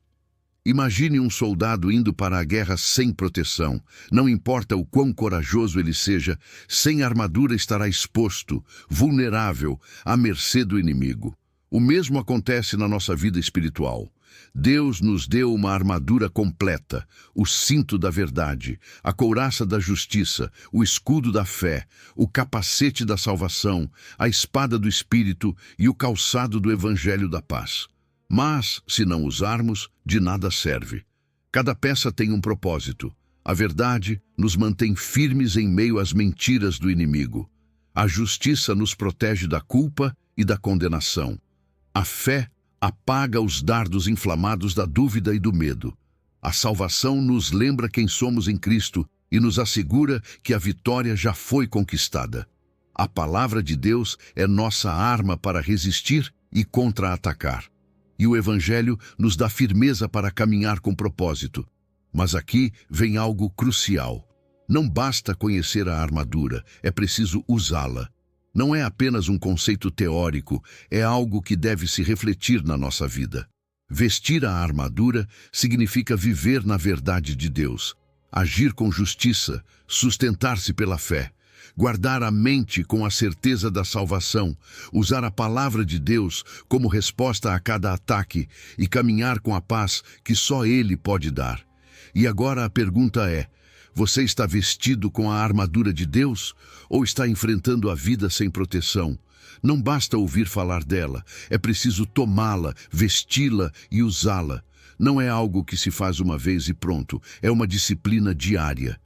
Speaker 1: Imagine um soldado indo para a guerra sem proteção. Não importa o quão corajoso ele seja, sem armadura estará exposto, vulnerável, à mercê do inimigo. O mesmo acontece na nossa vida espiritual. Deus nos deu uma armadura completa, o cinto da verdade, a couraça da justiça, o escudo da fé, o capacete da salvação, a espada do Espírito e o calçado do Evangelho da paz. Mas, se não usarmos, de nada serve. Cada peça tem um propósito. A verdade nos mantém firmes em meio às mentiras do inimigo. A justiça nos protege da culpa e da condenação. A fé apaga os dardos inflamados da dúvida e do medo. A salvação nos lembra quem somos em Cristo e nos assegura que a vitória já foi conquistada. A palavra de Deus é nossa arma para resistir e contra-atacar. E o Evangelho nos dá firmeza para caminhar com propósito. Mas aqui vem algo crucial. Não basta conhecer a armadura, é preciso usá-la. Não é apenas um conceito teórico, é algo que deve se refletir na nossa vida. Vestir a armadura significa viver na verdade de Deus, agir com justiça, sustentar-se pela fé, guardar a mente com a certeza da salvação, usar a palavra de Deus como resposta a cada ataque e caminhar com a paz que só Ele pode dar. E agora a pergunta é: você está vestido com a armadura de Deus ou está enfrentando a vida sem proteção? Não basta ouvir falar dela, é preciso tomá-la, vesti-la e usá-la. Não é algo que se faz uma vez e pronto, é uma disciplina diária.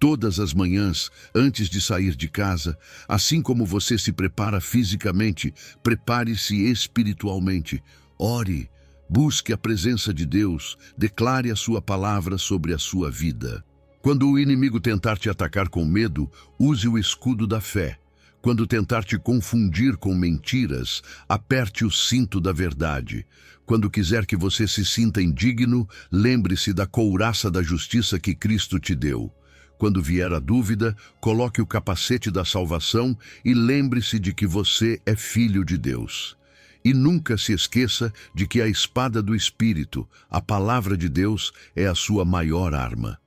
Speaker 1: Todas as manhãs, antes de sair de casa, assim como você se prepara fisicamente, prepare-se espiritualmente. Ore, busque a presença de Deus, declare a sua palavra sobre a sua vida. Quando o inimigo tentar te atacar com medo, use o escudo da fé. Quando tentar te confundir com mentiras, aperte o cinto da verdade. Quando quiser que você se sinta indigno, lembre-se da couraça da justiça que Cristo te deu. Quando vier a dúvida, coloque o capacete da salvação e lembre-se de que você é filho de Deus. E nunca se esqueça de que a espada do Espírito, a palavra de Deus, é a sua maior arma.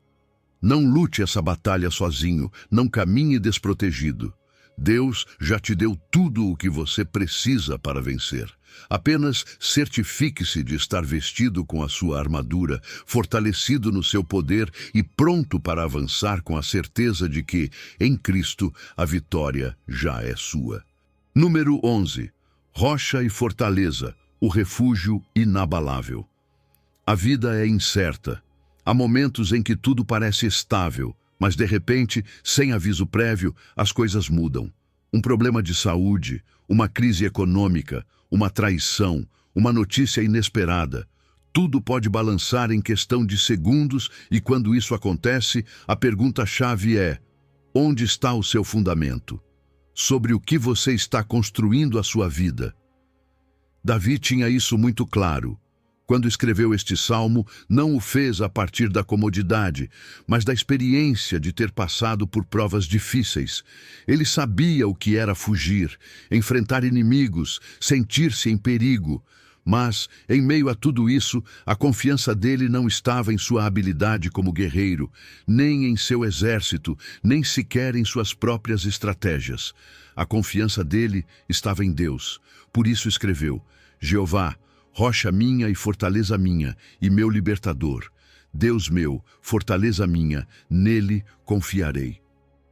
Speaker 1: Não lute essa batalha sozinho, não caminhe desprotegido. Deus já te deu tudo o que você precisa para vencer. Apenas certifique-se de estar vestido com a sua armadura, fortalecido no seu poder e pronto para avançar com a certeza de que, em Cristo, a vitória já é sua. Número 11. Rocha e fortaleza, o refúgio inabalável. A vida é incerta. Há momentos em que tudo parece estável, mas de repente, sem aviso prévio, as coisas mudam. Um problema de saúde, uma crise econômica, uma traição, uma notícia inesperada. Tudo pode balançar em questão de segundos e quando isso acontece, a pergunta-chave é: onde está o seu fundamento? Sobre o que você está construindo a sua vida? Davi tinha isso muito claro. Quando escreveu este salmo, não o fez a partir da comodidade, mas da experiência de ter passado por provas difíceis. Ele sabia o que era fugir, enfrentar inimigos, sentir-se em perigo. Mas, em meio a tudo isso, a confiança dele não estava em sua habilidade como guerreiro, nem em seu exército, nem sequer em suas próprias estratégias. A confiança dele estava em Deus. Por isso escreveu: Jeová, rocha minha e fortaleza minha, e meu libertador. Deus meu, fortaleza minha, nele confiarei.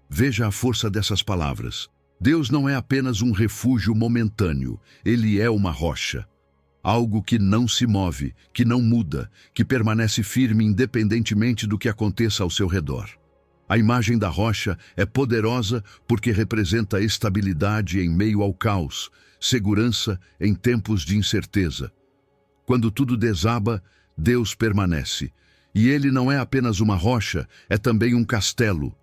Speaker 1: Veja a força dessas palavras. Deus não é apenas um refúgio momentâneo, ele é uma rocha. Algo que não se move, que não muda, que permanece firme independentemente do que aconteça ao seu redor. A imagem da rocha é poderosa porque representa estabilidade em meio ao caos, segurança em tempos de incerteza. Quando tudo desaba, Deus permanece. E ele não é apenas uma rocha, é também um castelo.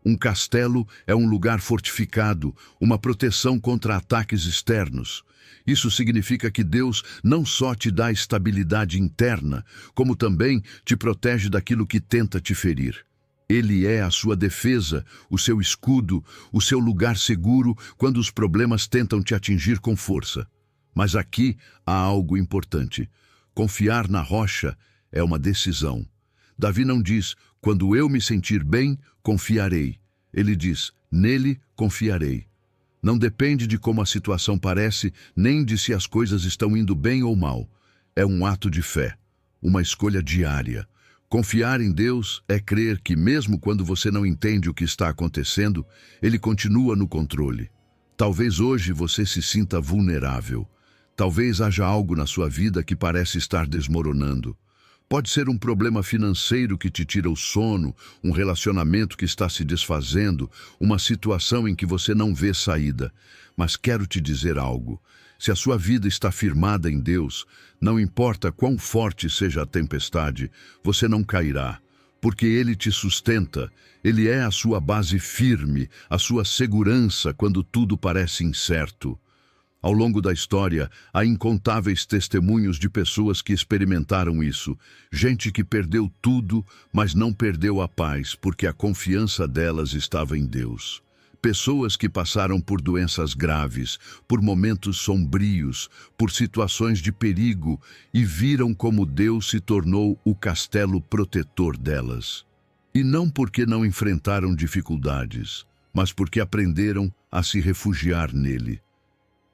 Speaker 1: Um castelo é um lugar fortificado, uma proteção contra ataques externos. Isso significa que Deus não só te dá estabilidade interna, como também te protege daquilo que tenta te ferir. Ele é a sua defesa, o seu escudo, o seu lugar seguro quando os problemas tentam te atingir com força. Mas aqui há algo importante. Confiar na rocha é uma decisão. Davi não diz, quando eu me sentir bem, confiarei. Ele diz, nele confiarei. Não depende de como a situação parece, nem de se as coisas estão indo bem ou mal. É um ato de fé, uma escolha diária. Confiar em Deus é crer que mesmo quando você não entende o que está acontecendo, Ele continua no controle. Talvez hoje você se sinta vulnerável. Talvez haja algo na sua vida que parece estar desmoronando. Pode ser um problema financeiro que te tira o sono, um relacionamento que está se desfazendo, uma situação em que você não vê saída. Mas quero te dizer algo. Se a sua vida está firmada em Deus, não importa quão forte seja a tempestade, você não cairá, porque Ele te sustenta. Ele é a sua base firme, a sua segurança quando tudo parece incerto. Ao longo da história, há incontáveis testemunhos de pessoas que experimentaram isso. Gente que perdeu tudo, mas não perdeu a paz, porque a confiança delas estava em Deus. Pessoas que passaram por doenças graves, por momentos sombrios, por situações de perigo e viram como Deus se tornou o castelo protetor delas. E não porque não enfrentaram dificuldades, mas porque aprenderam a se refugiar nele.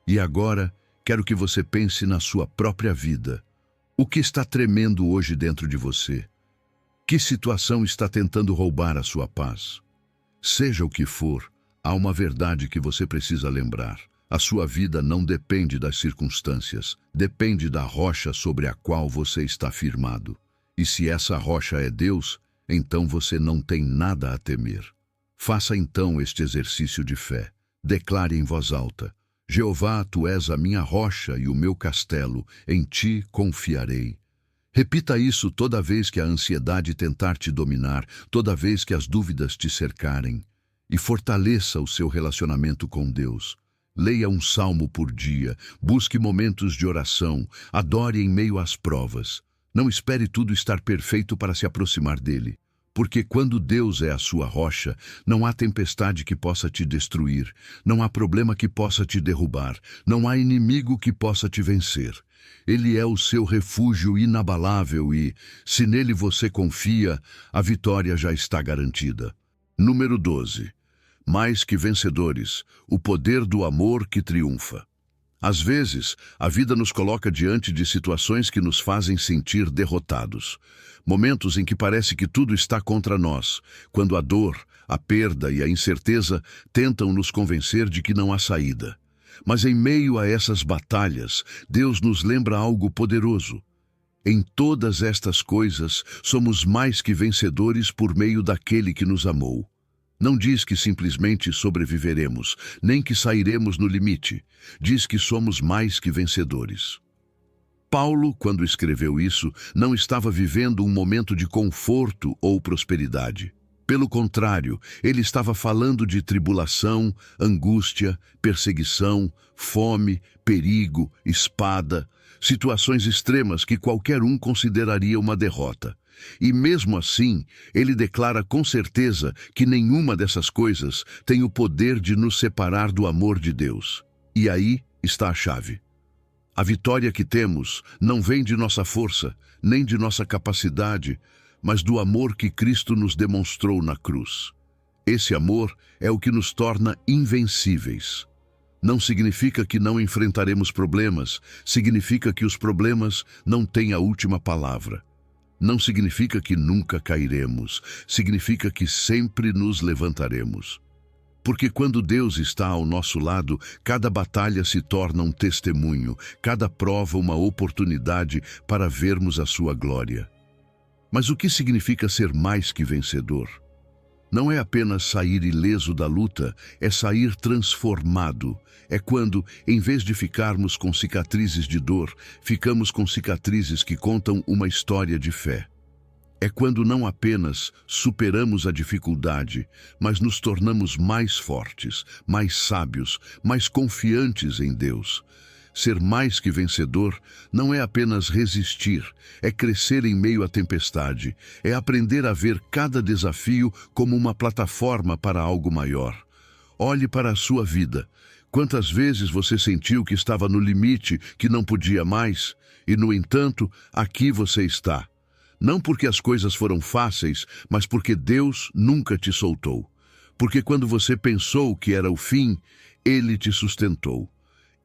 Speaker 1: E agora, quero que você pense na sua própria vida. O que está tremendo hoje dentro de você? Que situação está tentando roubar a sua paz? Seja o que for, há uma verdade que você precisa lembrar. A sua vida não depende das circunstâncias, depende da rocha sobre a qual você está firmado. E se essa rocha é Deus, então você não tem nada a temer. Faça então este exercício de fé. Declare em voz alta: Jeová, tu és a minha rocha e o meu castelo, em ti confiarei. Repita isso toda vez que a ansiedade tentar te dominar, toda vez que as dúvidas te cercarem. E fortaleça o seu relacionamento com Deus. Leia um salmo por dia, busque momentos de oração, adore em meio às provas. Não espere tudo estar perfeito para se aproximar dele. Porque quando Deus é a sua rocha, não há tempestade que possa te destruir, não há problema que possa te derrubar, não há inimigo que possa te vencer. Ele é o seu refúgio inabalável e, se nele você confia, a vitória já está garantida. Número 12. Mais que vencedores, o poder do amor que triunfa. Às vezes, a vida nos coloca diante de situações que nos fazem sentir derrotados. Momentos em que parece que tudo está contra nós, quando a dor, a perda e a incerteza tentam nos convencer de que não há saída. Mas em meio a essas batalhas, Deus nos lembra algo poderoso. Em todas estas coisas, somos mais que vencedores por meio daquele que nos amou. Não diz que simplesmente sobreviveremos, nem que sairemos no limite. Diz que somos mais que vencedores. Paulo, quando escreveu isso, não estava vivendo um momento de conforto ou prosperidade. Pelo contrário, ele estava falando de tribulação, angústia, perseguição, fome, perigo, espada, situações extremas que qualquer um consideraria uma derrota. E mesmo assim, ele declara com certeza que nenhuma dessas coisas tem o poder de nos separar do amor de Deus. E aí está a chave. A vitória que temos não vem de nossa força, nem de nossa capacidade, mas do amor que Cristo nos demonstrou na cruz. Esse amor é o que nos torna invencíveis. Não significa que não enfrentaremos problemas, significa que os problemas não têm a última palavra. Não significa que nunca cairemos, significa que sempre nos levantaremos. Porque quando Deus está ao nosso lado, cada batalha se torna um testemunho, cada prova uma oportunidade para vermos a sua glória. Mas o que significa ser mais que vencedor? Não é apenas sair ileso da luta, é sair transformado. É quando, em vez de ficarmos com cicatrizes de dor, ficamos com cicatrizes que contam uma história de fé. É quando não apenas superamos a dificuldade, mas nos tornamos mais fortes, mais sábios, mais confiantes em Deus. Ser mais que vencedor não é apenas resistir, é crescer em meio à tempestade, é aprender a ver cada desafio como uma plataforma para algo maior. Olhe para a sua vida. Quantas vezes você sentiu que estava no limite, que não podia mais, e, no entanto, aqui você está. Não porque as coisas foram fáceis, mas porque Deus nunca te soltou. Porque quando você pensou que era o fim, Ele te sustentou.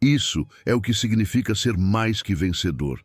Speaker 1: Isso é o que significa ser mais que vencedor.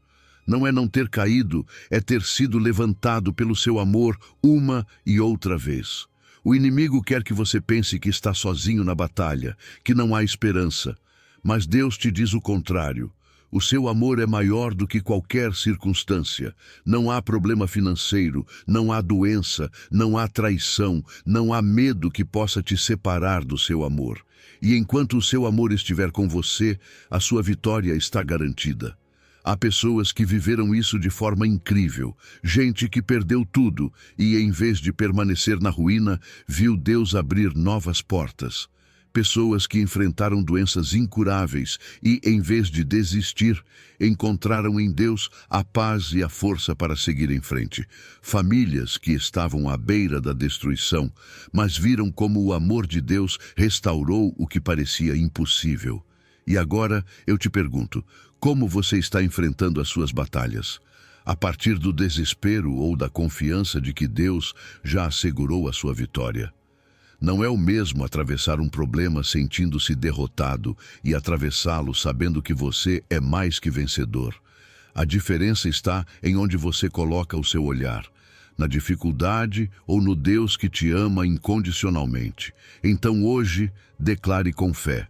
Speaker 1: Não é não ter caído, é ter sido levantado pelo seu amor uma e outra vez. O inimigo quer que você pense que está sozinho na batalha, que não há esperança. Mas Deus te diz o contrário. O seu amor é maior do que qualquer circunstância. Não há problema financeiro, não há doença, não há traição, não há medo que possa te separar do seu amor. E enquanto o seu amor estiver com você, a sua vitória está garantida. Há pessoas que viveram isso de forma incrível, gente que perdeu tudo e, em vez de permanecer na ruína, viu Deus abrir novas portas. Pessoas que enfrentaram doenças incuráveis e, em vez de desistir, encontraram em Deus a paz e a força para seguir em frente. Famílias que estavam à beira da destruição, mas viram como o amor de Deus restaurou o que parecia impossível. E agora eu te pergunto, como você está enfrentando as suas batalhas? A partir do desespero ou da confiança de que Deus já assegurou a sua vitória? Não é o mesmo atravessar um problema sentindo-se derrotado e atravessá-lo sabendo que você é mais que vencedor. A diferença está em onde você coloca o seu olhar, na dificuldade ou no Deus que te ama incondicionalmente. Então hoje, declare com fé: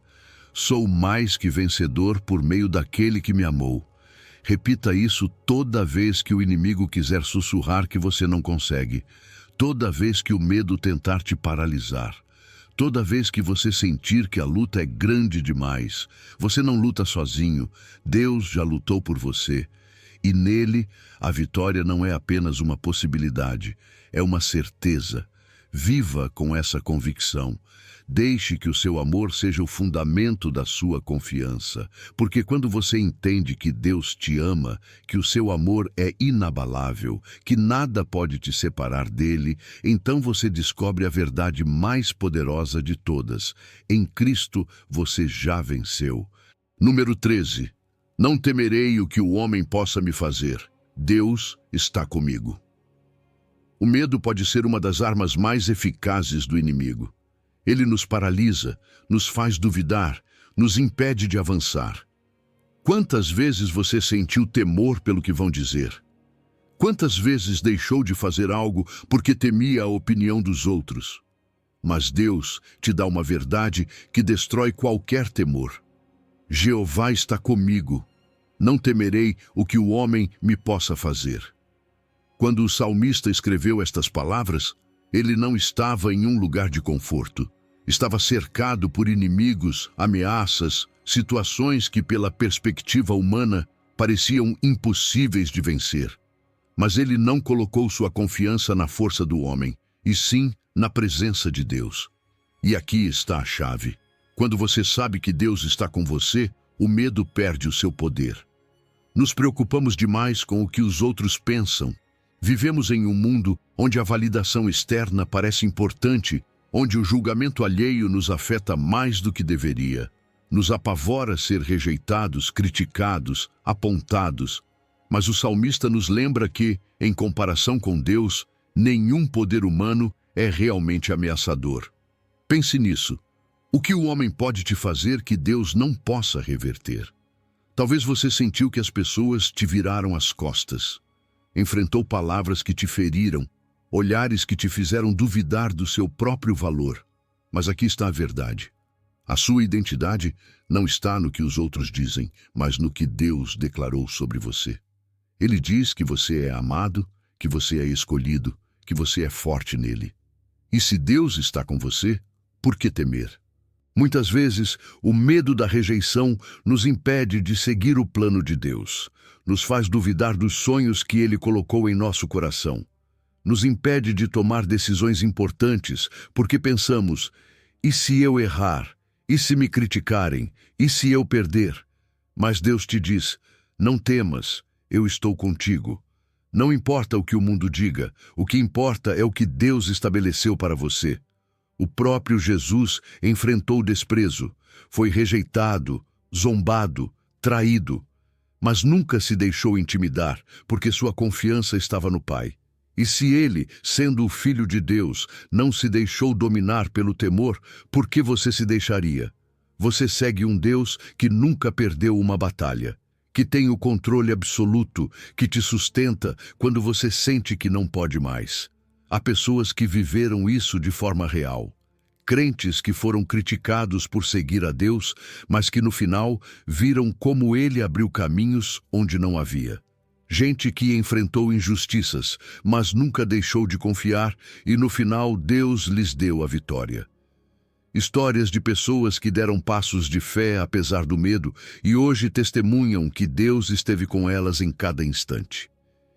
Speaker 1: sou mais que vencedor por meio daquele que me amou. Repita isso toda vez que o inimigo quiser sussurrar que você não consegue. Toda vez que o medo tentar te paralisar, toda vez que você sentir que a luta é grande demais, você não luta sozinho, Deus já lutou por você. E nele, a vitória não é apenas uma possibilidade, é uma certeza. Viva com essa convicção. Deixe que o seu amor seja o fundamento da sua confiança, porque quando você entende que Deus te ama, que o seu amor é inabalável, que nada pode te separar dele, então você descobre a verdade mais poderosa de todas. Em Cristo você já venceu. Número 13. Não temerei o que o homem possa me fazer. Deus está comigo. O medo pode ser uma das armas mais eficazes do inimigo. Ele nos paralisa, nos faz duvidar, nos impede de avançar. Quantas vezes você sentiu temor pelo que vão dizer? Quantas vezes deixou de fazer algo porque temia a opinião dos outros? Mas Deus te dá uma verdade que destrói qualquer temor. Jeová está comigo. Não temerei o que o homem me possa fazer. Quando o salmista escreveu estas palavras, ele não estava em um lugar de conforto. Estava cercado por inimigos, ameaças, situações que, pela perspectiva humana, pareciam impossíveis de vencer. Mas ele não colocou sua confiança na força do homem, e sim na presença de Deus. E aqui está a chave. Quando você sabe que Deus está com você, o medo perde o seu poder. Nos preocupamos demais com o que os outros pensam. Vivemos em um mundo onde a validação externa parece importante, onde o julgamento alheio nos afeta mais do que deveria. Nos apavora ser rejeitados, criticados, apontados. Mas o salmista nos lembra que, em comparação com Deus, nenhum poder humano é realmente ameaçador. Pense nisso. O que o homem pode te fazer que Deus não possa reverter? Talvez você sentiu que as pessoas te viraram as costas. Enfrentou palavras que te feriram, olhares que te fizeram duvidar do seu próprio valor. Mas aqui está a verdade. A sua identidade não está no que os outros dizem, mas no que Deus declarou sobre você. Ele diz que você é amado, que você é escolhido, que você é forte nele. E se Deus está com você, por que temer? Muitas vezes, o medo da rejeição nos impede de seguir o plano de Deus, nos faz duvidar dos sonhos que Ele colocou em nosso coração. Nos impede de tomar decisões importantes, porque pensamos, e se eu errar? E se me criticarem? E se eu perder? Mas Deus te diz, não temas, eu estou contigo. Não importa o que o mundo diga, o que importa é o que Deus estabeleceu para você. O próprio Jesus enfrentou desprezo, foi rejeitado, zombado, traído, mas nunca se deixou intimidar, porque sua confiança estava no Pai. E se ele, sendo o Filho de Deus, não se deixou dominar pelo temor, por que você se deixaria? Você segue um Deus que nunca perdeu uma batalha, que tem o controle absoluto, que te sustenta quando você sente que não pode mais. Há pessoas que viveram isso de forma real. Crentes que foram criticados por seguir a Deus, mas que no final viram como Ele abriu caminhos onde não havia. Gente que enfrentou injustiças, mas nunca deixou de confiar e no final Deus lhes deu a vitória. Histórias de pessoas que deram passos de fé apesar do medo e hoje testemunham que Deus esteve com elas em cada instante.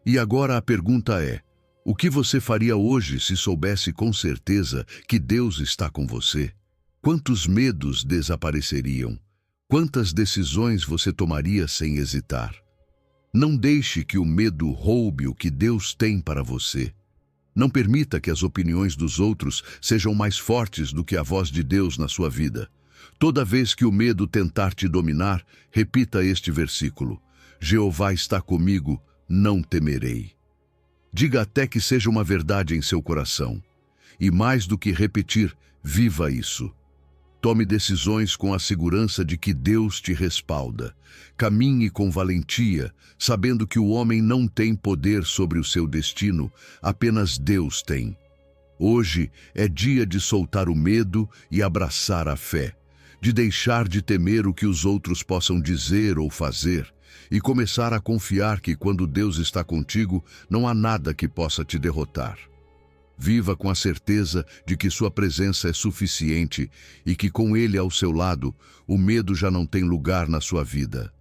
Speaker 1: E agora a pergunta é, o que você faria hoje se soubesse com certeza que Deus está com você? Quantos medos desapareceriam? Quantas decisões você tomaria sem hesitar? Não deixe que o medo roube o que Deus tem para você. Não permita que as opiniões dos outros sejam mais fortes do que a voz de Deus na sua vida. Toda vez que o medo tentar te dominar, repita este versículo. Jeová está comigo, não temerei. Diga até que seja uma verdade em seu coração. E mais do que repetir, viva isso. Tome decisões com a segurança de que Deus te respalda. Caminhe com valentia, sabendo que o homem não tem poder sobre o seu destino, apenas Deus tem. Hoje é dia de soltar o medo e abraçar a fé, de deixar de temer o que os outros possam dizer ou fazer, e começar a confiar que quando Deus está contigo, não há nada que possa te derrotar. Viva com a certeza de que sua presença é suficiente e que com Ele ao seu lado, o medo já não tem lugar na sua vida.